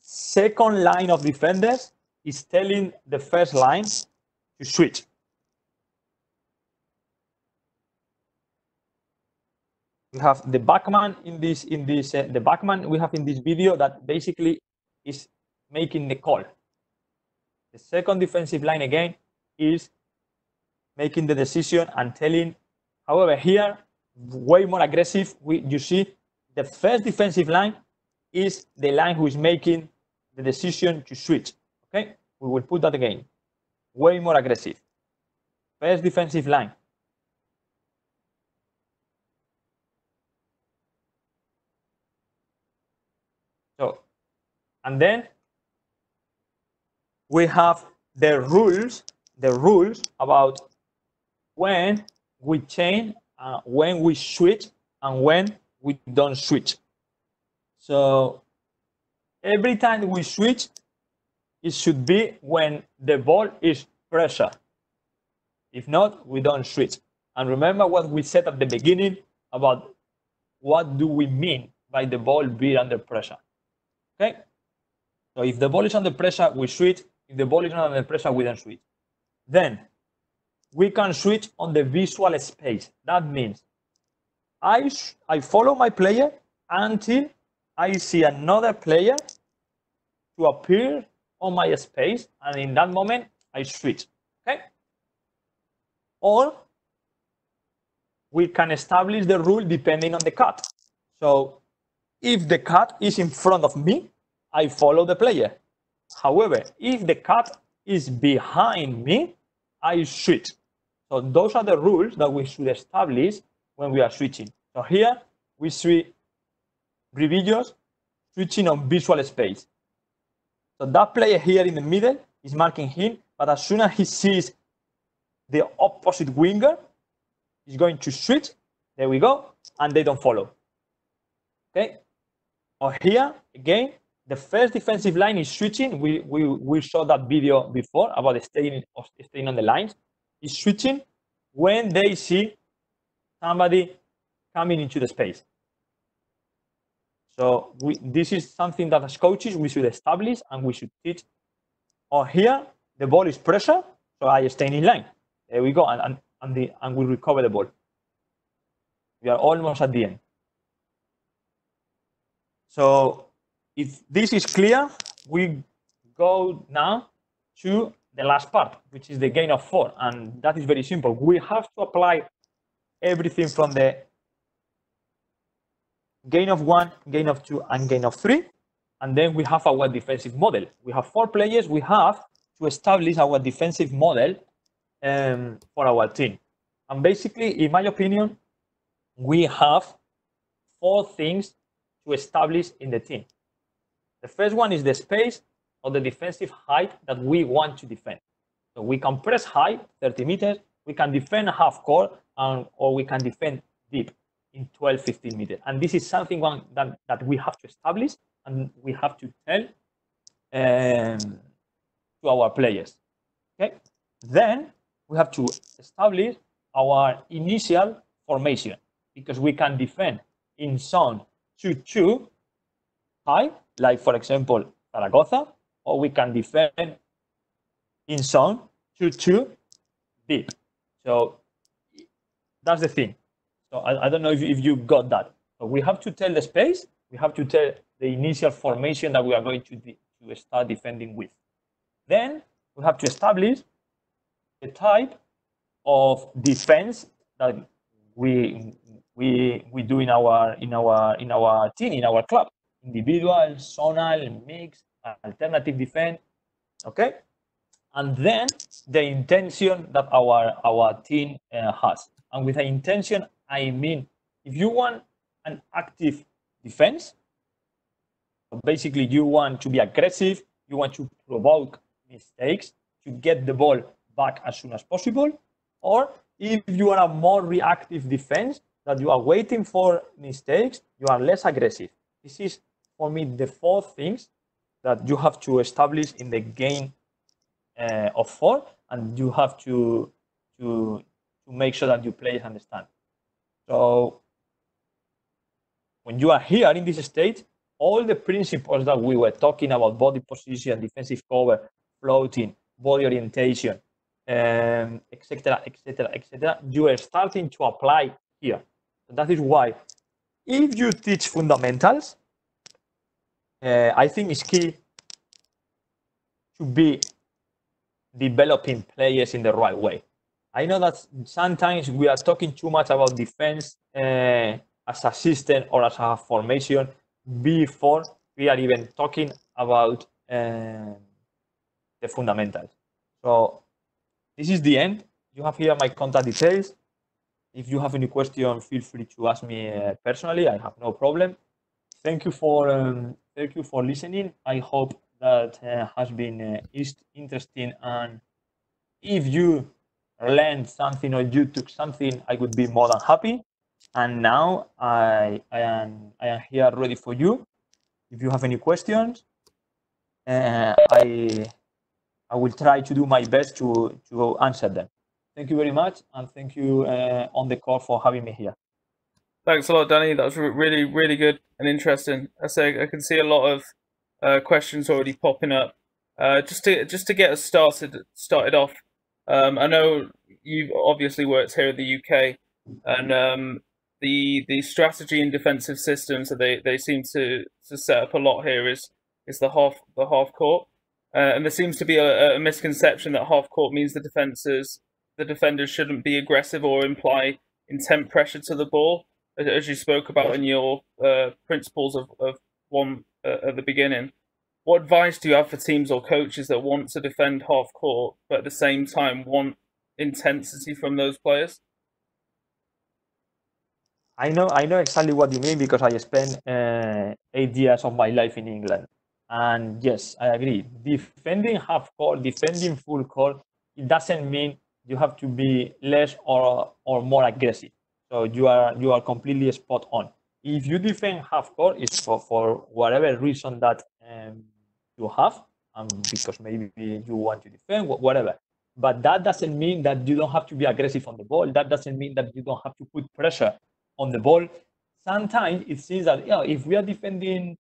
second line of defenders is telling the first line to switch. We have the backman the backman we have in this video that basically is making the call. The second defensive line again is making the decision and telling. However, here way more aggressive. You see, the first defensive line is the line who is making the decision to switch. Okay, we will put that again. Way more aggressive. First defensive line. So, and then we have the rules about when we change, when we switch, and when we don't switch. So every time we switch, it should be when the ball is pressure. If not, we don't switch. And remember what we said at the beginning about what do we mean by the ball being under pressure. Okay? So if the ball is under pressure, we switch. If the ball is not under pressure, we don't switch. Then we can switch on the visual space. That means I follow my player until I see another player to appear on my space, and in that moment I switch. Okay? Or we can establish the rule depending on the cut. So if the cut is in front of me, I follow the player. However, if the cut is behind me, I switch. So those are the rules that we should establish when we are switching. So here we see Readjustment switching on visual space. So that player here in the middle is marking him, but as soon as he sees the opposite winger, is going to switch. There we go, and they don't follow. Okay. Or here again, the first defensive line is switching. We saw that video before about staying on the lines. Is switching when they see somebody coming into the space. So this is something that as coaches we should establish and we should teach. Or here the ball is pressure, so I stay in line. There we go, and we recover the ball. We are almost at the end. So if this is clear, we go now to the last part, which is the gain of 4. And that is very simple. We have to apply everything from the gain of 1, gain of 2, and gain of 3. And then we have our defensive model. We have 4 players. We have to establish our defensive model for our team. And basically, in my opinion, we have 4 things to establish in the team. The first one is the space or the defensive height that we want to defend. So we can press high, 30 meters, we can defend half court, or we can defend deep in 12, 15 meters. And this is something that we have to establish and we have to tell to our players. Okay. Then we have to establish our initial formation, because we can defend in zone 2-2 high, like for example Zaragoza, or we can defend in zone 2-2 deep. So that's the thing. So I don't know if you got that. So we have to tell the space, we have to tell the initial formation that we are going to start defending with. Then we have to establish the type of defense that we do in our team, in our club. Individual, zonal, mixed, alternative defense. Okay? And then the intention that our team has. And with the intention, I mean, if you want an active defense, basically you want to be aggressive, you want to provoke mistakes, to get the ball back as soon as possible. Or if you are a more reactive defense, that you are waiting for mistakes, you are less aggressive. This is, for me, the 4 things that you have to establish in the game of 4, and you have to make sure that your players understand. So when you are here in this state, all the principles that we were talking about, body position, defensive cover, floating, body orientation, etc., etc., etc., you are starting to apply here. That is why, if you teach fundamentals, I think it's key to be developing players in the right way. I know that sometimes we are talking too much about defense as a system or as a formation before we are even talking about the fundamentals. So this is the end. You have here my contact details. If you have any question, feel free to ask me personally. I have no problem. Thank you for listening. I hope that has been interesting, and if you learned something or you took something, I would be more than happy. And now I am here ready for you. If you have any questions, I will try to do my best to answer them. Thank you very much, and thank you on the call for having me here. Thanks a lot, Danny. That was really, really good and interesting. I can see a lot of questions already popping up. Just to get us started off. I know you've obviously worked here in the UK, and the strategy in defensive systems that they seem to set up a lot here is the half court, and there seems to be a misconception that half court means the defenders shouldn't be aggressive or imply intent pressure to the ball, as you spoke about in your principles of one at the beginning. What advice do you have for teams or coaches that want to defend half court, but at the same time want intensity from those players? I know exactly what you mean, because I spent 8 years of my life in England. And yes, I agree. Defending half court, defending full court, it doesn't mean You have to be less or more aggressive. So you are completely spot on. If you defend half court, it's for whatever reason that you have, because maybe you want to defend, whatever. But that doesn't mean that you don't have to be aggressive on the ball. That doesn't mean that you don't have to put pressure on the ball. Sometimes it seems that if we are defending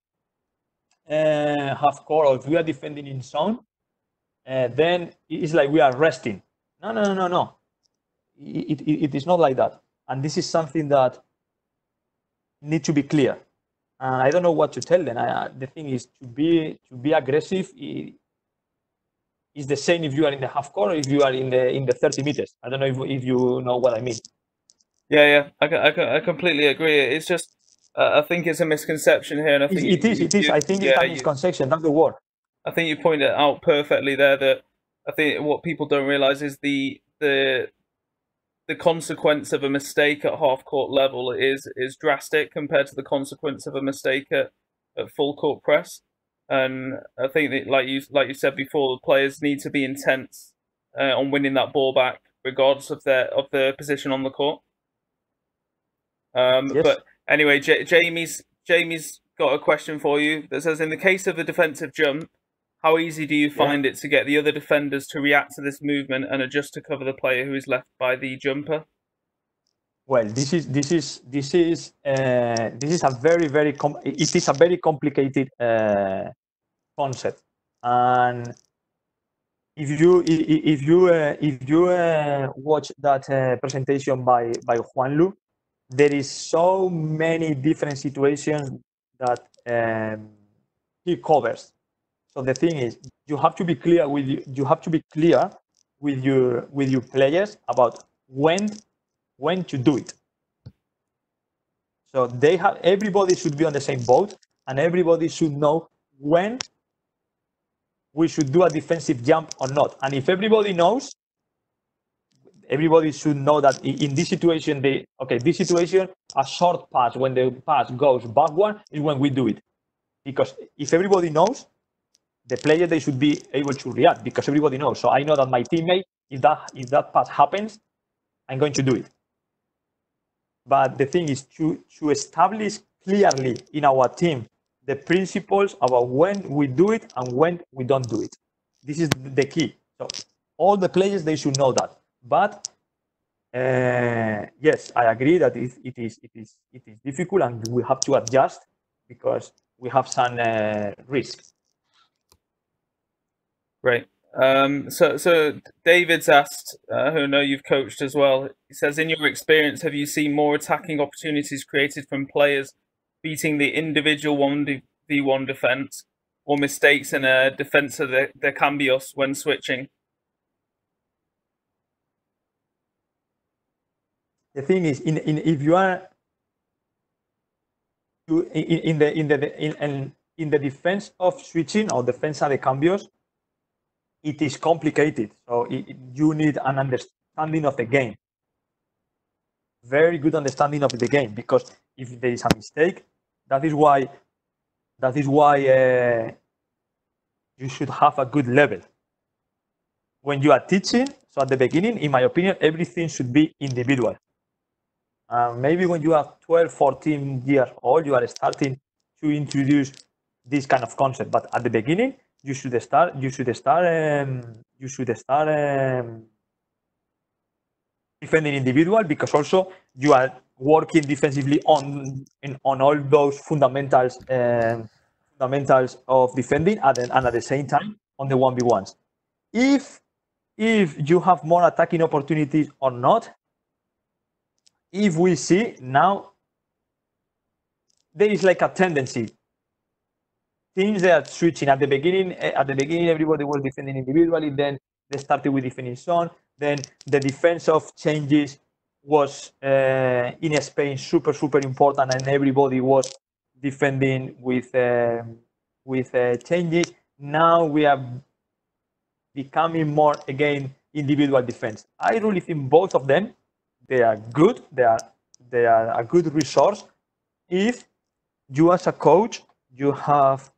half court, or if we are defending in zone, then it's like we are resting. No. It is not like that. And this is something that needs to be clear. And I don't know what to tell them. The thing is, to be aggressive is the same if you are in the half court or if you are in the 30 meters. I don't know if you know what I mean. Yeah. I completely agree. It's just I think it's a misconception here, and I think it is. I think it's a misconception. That's the word. I think you pointed out perfectly there that I think what people don't realize is the consequence of a mistake at half court level is drastic compared to the consequence of a mistake at full court press. And I think that, like you said before, the players need to be intense on winning that ball back, regardless of their position on the court. Yes. But anyway, Jamie's got a question for you that says, in the case of a defensive jump, how easy do you find it to get the other defenders to react to this movement and adjust to cover the player who is left by the jumper? Well, this is a very complicated concept. And if you watch that presentation by Juanlu, there is so many different situations that he covers. So the thing is, you have to be clear with your players about when to do it. So everybody should be on the same boat, and everybody should know when we should do a defensive jump or not. And if everybody knows, everybody should know that in this situation, a short pass, when the pass goes backward, is when we do it. Because if everybody knows, the player, they should be able to react, because everybody knows. So I know that my teammate, if that pass happens, I'm going to do it. But the thing is to establish clearly in our team the principles about when we do it and when we don't do it. This is the key. So all the players, they should know that. But yes, I agree that it is difficult, and we have to adjust because we have some risks. Great. So David's asked, who I know you've coached as well. He says, in your experience, have you seen more attacking opportunities created from players beating the individual 1v1 defense, or mistakes in a defensa de cambios when switching? The thing is, if you are in the defense of switching or defensa de cambios, it is complicated. So you need an understanding of the game. Very good understanding of the game, because if there is a mistake, that is why you should have a good level. When you are teaching, so at the beginning, in my opinion, everything should be individual. Maybe when you are 12, 14 years old, you are starting to introduce this kind of concept. But at the beginning, you should start defending individual, because also you are working defensively on all those fundamentals of defending, and at the same time on the 1v1s. If you have more attacking opportunities or not, if we see now, there is like a tendency. Teams, they are switching. At the beginning, everybody was defending individually. Then they started with defending zone. Then the defense of changes was in Spain super important, and everybody was defending with changes. Now we are becoming more again individual defense. I really think both of them, they are good. They are a good resource if you, as a coach, you have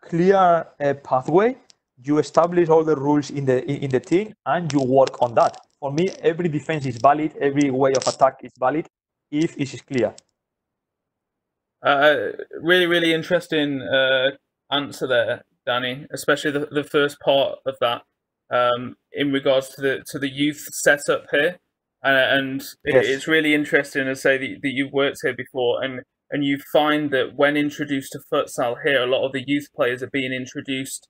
clear pathway, you establish all the rules in the team, and you work on that for me, every defense is valid, every way of attack is valid if it is clear. Really, really interesting answer there, Danny. Especially the first part of that, in regards to the youth setup here, and Yes. it's really interesting to say that you've worked here before, and you find that when introduced to futsal here, a lot of the youth players are being introduced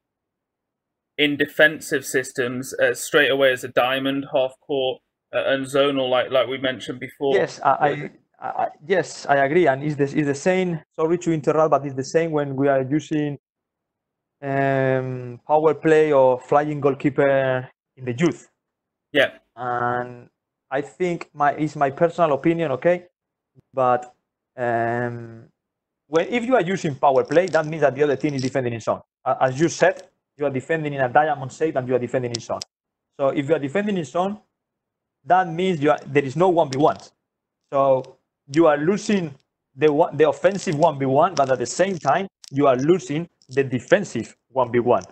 in defensive systems straight away as a diamond, half court, and zonal, like we mentioned before. Yes, yes, I agree, and it's the same. Sorry to interrupt, but it's the same when we are using power play or flying goalkeeper in the youth. Yeah, and I think it's my personal opinion, okay, but if you are using power play, that means that the other team is defending in zone. As you said, you are defending in a diamond shape and you are defending in zone. So if you are defending in zone, that means there is no 1v1. So you are losing the offensive 1v1, but at the same time, you are losing the defensive 1v1.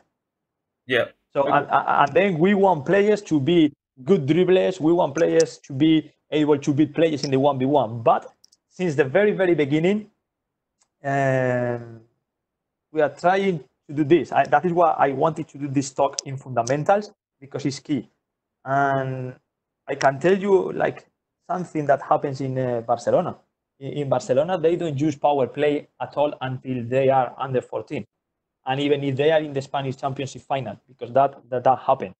Yeah. So and then we want players to be good dribblers. We want players to be able to beat players in the 1v1. But since the very, very beginning, we are trying to do this. That is why I wanted to do this talk in fundamentals, because it's key. And I can tell you like something that happens in Barcelona. In Barcelona, they don't use power play at all until they are under 14. And even if they are in the Spanish Championship final, because that happened.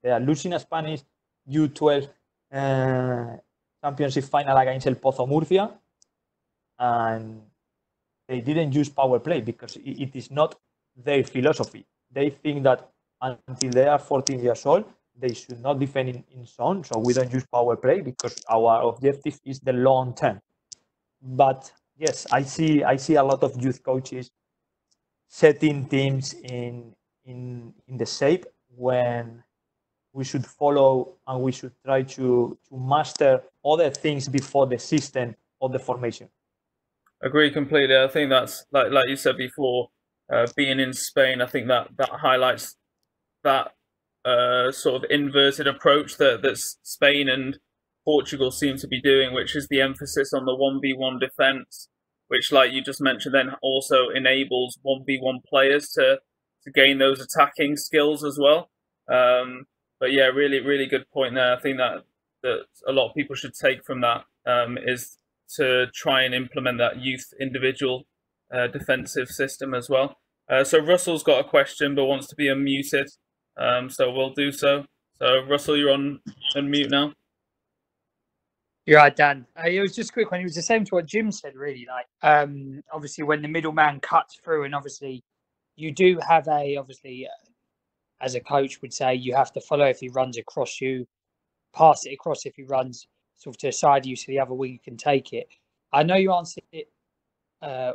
They are losing a Spanish U12 Championship final against El Pozo Murcia, and they didn't use power play because it is not their philosophy. They think that until they are 14 years old, they should not defend in zone, so we don't use power play because our objective is the long term. But yes, I see a lot of youth coaches setting teams in the shape when we should follow and we should try to master other things before the system or the formation. Agree completely. I think that's like you said before, being in Spain, I think that highlights that sort of inverted approach that Spain and Portugal seem to be doing, which is the emphasis on the 1v1 defense, which, like you just mentioned, then also enables 1v1 players to gain those attacking skills as well. But yeah, really, really good point there. I think that a lot of people should take from that is to try and implement that youth individual defensive system as well. So Russell's got a question but wants to be unmuted, so we'll do so. So Russell, you're on mute now. You're right, Dan. It was just a quick one. It was the same to what Jim said, really. Like, obviously, when the middleman cuts through, and obviously, you do have as a coach would say, you have to follow if he runs across you, pass it across if he runs sort of to the side of you, so the other winger can take it. I know you answered it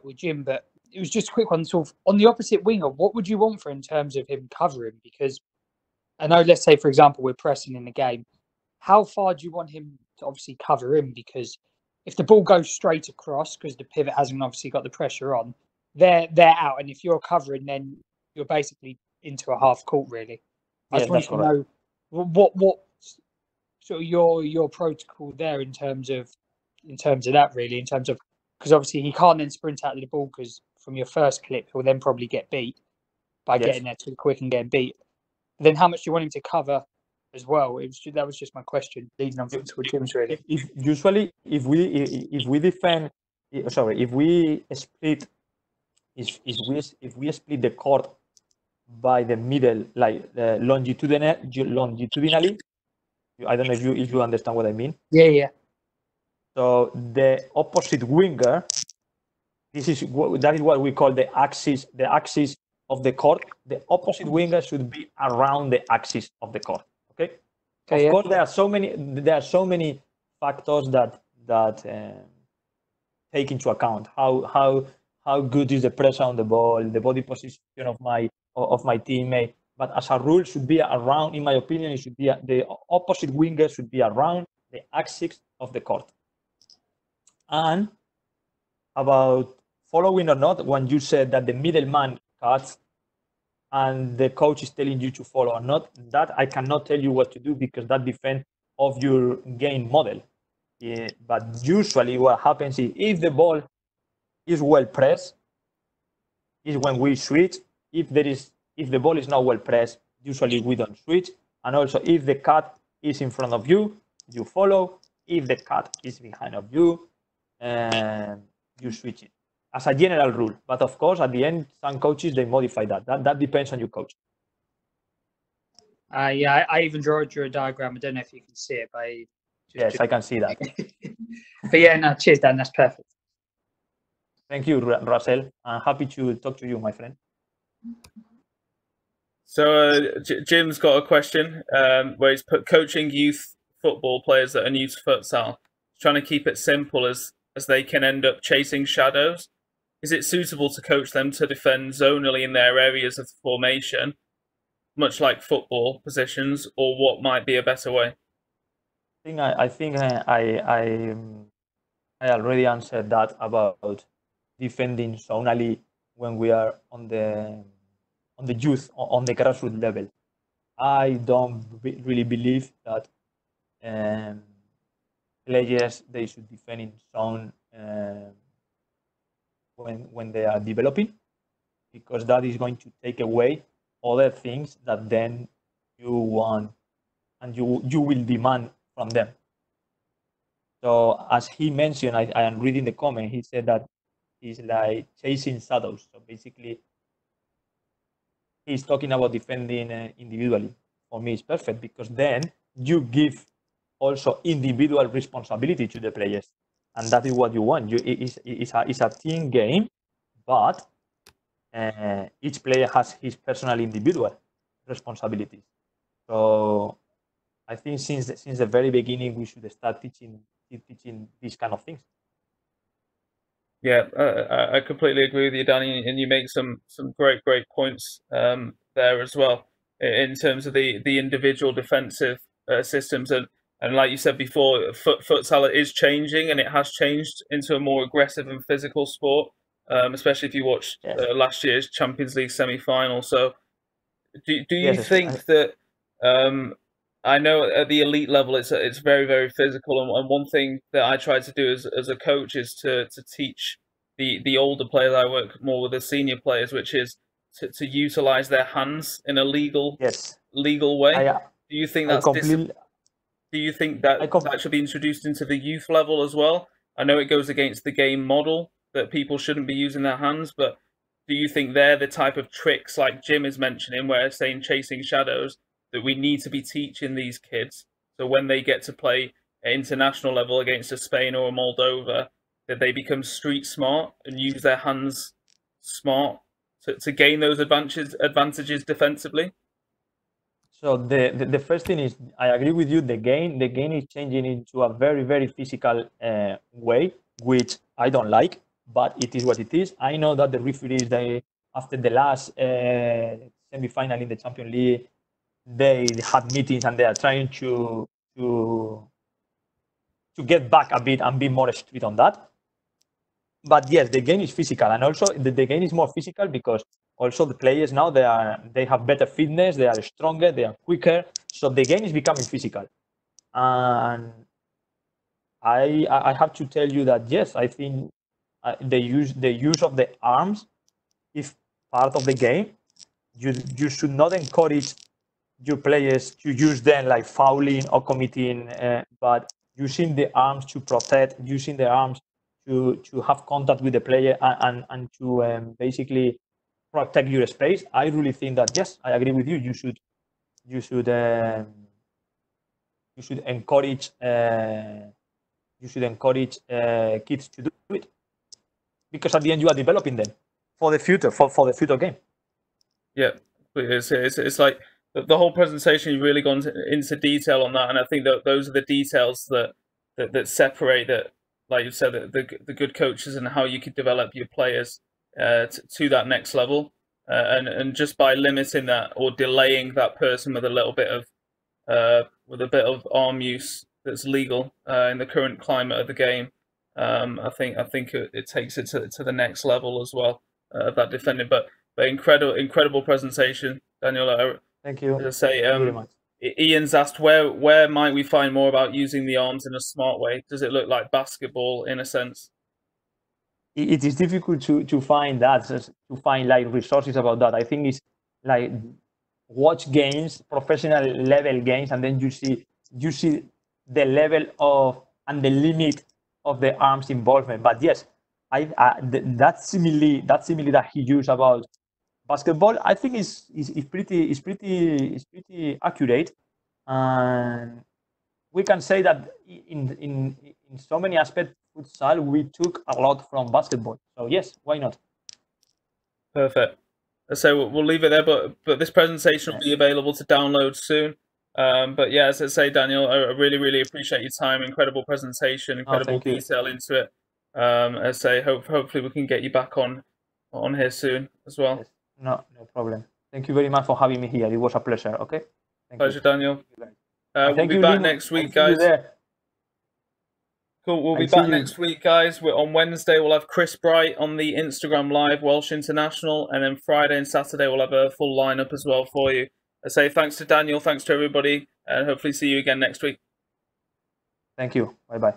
with Jim, but it was just a quick one. Sort of on the opposite winger, what would you want for in terms of him covering? Because I know, let's say, for example, we're pressing in the game. How far do you want him to obviously cover in? Because if the ball goes straight across, because the pivot hasn't obviously got the pressure on, they're out. And if you're covering, then you're basically into a half court, really. I just want to know what sort of your protocol there in terms of that, really, in terms of, because obviously he can't then sprint out of the ball, because from your first clip he'll then probably get beat by getting there too quick and getting beat. Then how much do you want him to cover as well? That was just my question, leading on to Jim's, really. If we split the court by the middle, like longitudinally, I don't know if you understand what I mean. Yeah. So the opposite winger, that is what we call the axis of the court. The opposite winger should be around the axis of the court. Okay. Of course, there are so many factors that take into account how good is the pressure on the ball, the body position of my teammate. But as a rule, should be around. In my opinion, it should be the opposite winger should be around the axis of the court. And about following or not, when you said that the middleman cuts and the coach is telling you to follow or not, that I cannot tell you what to do, because that depends of your game model. But usually what happens is if the ball is well pressed, is when we switch. If the ball is not well pressed, usually we don't switch. And also if the cat is in front of you, you follow. If the cat is behind of you, you switch it. As a general rule. But of course, at the end, some coaches, they modify that. That depends on your coach. Yeah, I even drew a diagram. I don't know if you can see it, but yes, I can see that. But yeah, no, cheers, Dan. That's perfect. Thank you, Russell. I'm happy to talk to you, my friend. So Jim's got a question where he's put coaching youth football players that are new to futsal, trying to keep it simple as they can end up chasing shadows. Is it suitable to coach them to defend zonally in their areas of the formation, much like football positions, or what might be a better way? I think I already answered that about defending zonally when we are on the youth, on the grassroots level. I don't really believe that players, they should defend in zone when they are developing, because that is going to take away other things that then you want and you will demand from them. So as he mentioned, I am reading the comment, he said that it's like chasing shadows. So basically, he's talking about defending individually. For me, it's perfect, because then you give also individual responsibility to the players, and that is what you want. It's a team game, but each player has his personal individual responsibilities. So I think since the very beginning, we should start teaching these kind of things. Yeah, I completely agree with you, Danny, and you make some great points there as well in terms of the individual defensive systems, and like you said before, futsal is changing, and it has changed into a more aggressive and physical sport, especially if you watched last year's Champions League semi-final. So, do you think that? I know at the elite level, it's very physical, and one thing that I try to do as a coach is to teach the older players. I work more with the senior players, which is to utilize their hands in a legal way. Do you think that's do you think that should be introduced into the youth level as well? I know it goes against the game model that people shouldn't be using their hands, but do you think they're the type of tricks like Jim is mentioning, where saying chasing shadows, that we need to be teaching these kids, so when they get to play at international level against a Spain or a Moldova, that they become street smart and use their hands smart to gain those advantages defensively? So the first thing is, I agree with you. The game is changing into a very physical way, which I don't like, but it is what it is. I know that the referees, after the last semi-final in the Champions League, they had meetings and they are trying to get back a bit and be more strict on that. But yes, the game is physical, and also the game is more physical because also the players now they have better fitness, they are stronger, they are quicker. So the game is becoming physical, and I have to tell you that yes, I think the use of the arms is part of the game. You should not encourage your players to use them like fouling or committing, but using the arms to protect, using the arms to have contact with the player and to basically protect your space. I really think that yes, I agree with you. You should encourage kids to do it, because at the end you are developing them for the future, for the future game. Yeah, it's like the whole presentation. You've really gone into detail on that, and I think that those are the details that separate that, like you said, the good coaches and how you could develop your players to that next level, and just by limiting that or delaying that person with a little bit of arm use that's legal in the current climate of the game. I think it takes it to the next level as well of that defending. But incredible presentation, Daniel. Thank you. As I say, Thank you very much. Ian's asked where might we find more about using the arms in a smart way? Does it look like basketball in a sense? It is difficult to find that, to find like resources about that. I think it's like watch games, professional level games, and then you see the level of and the limit of the arms involvement. But yes, that simile that he used about basketball, I think is pretty accurate, and we can say that in so many aspects, futsal we took a lot from basketball. So yes, why not? Perfect. So we'll leave it there, but this presentation will be available to download soon. But yeah, as I say, Daniel, I really appreciate your time. Incredible presentation, incredible detail into it. As I say, hopefully we can get you back on here soon as well. Yes. No problem. Thank you very much for having me here. It was a pleasure. Okay. Pleasure, Daniel. We'll be back next week, guys. Cool. We'll be back next week, guys. We're on Wednesday. We'll have Chris Bright on the Instagram Live, Welsh International, and then Friday and Saturday we'll have a full lineup as well for you. I say thanks to Daniel, thanks to everybody, and hopefully see you again next week. Thank you. Bye bye.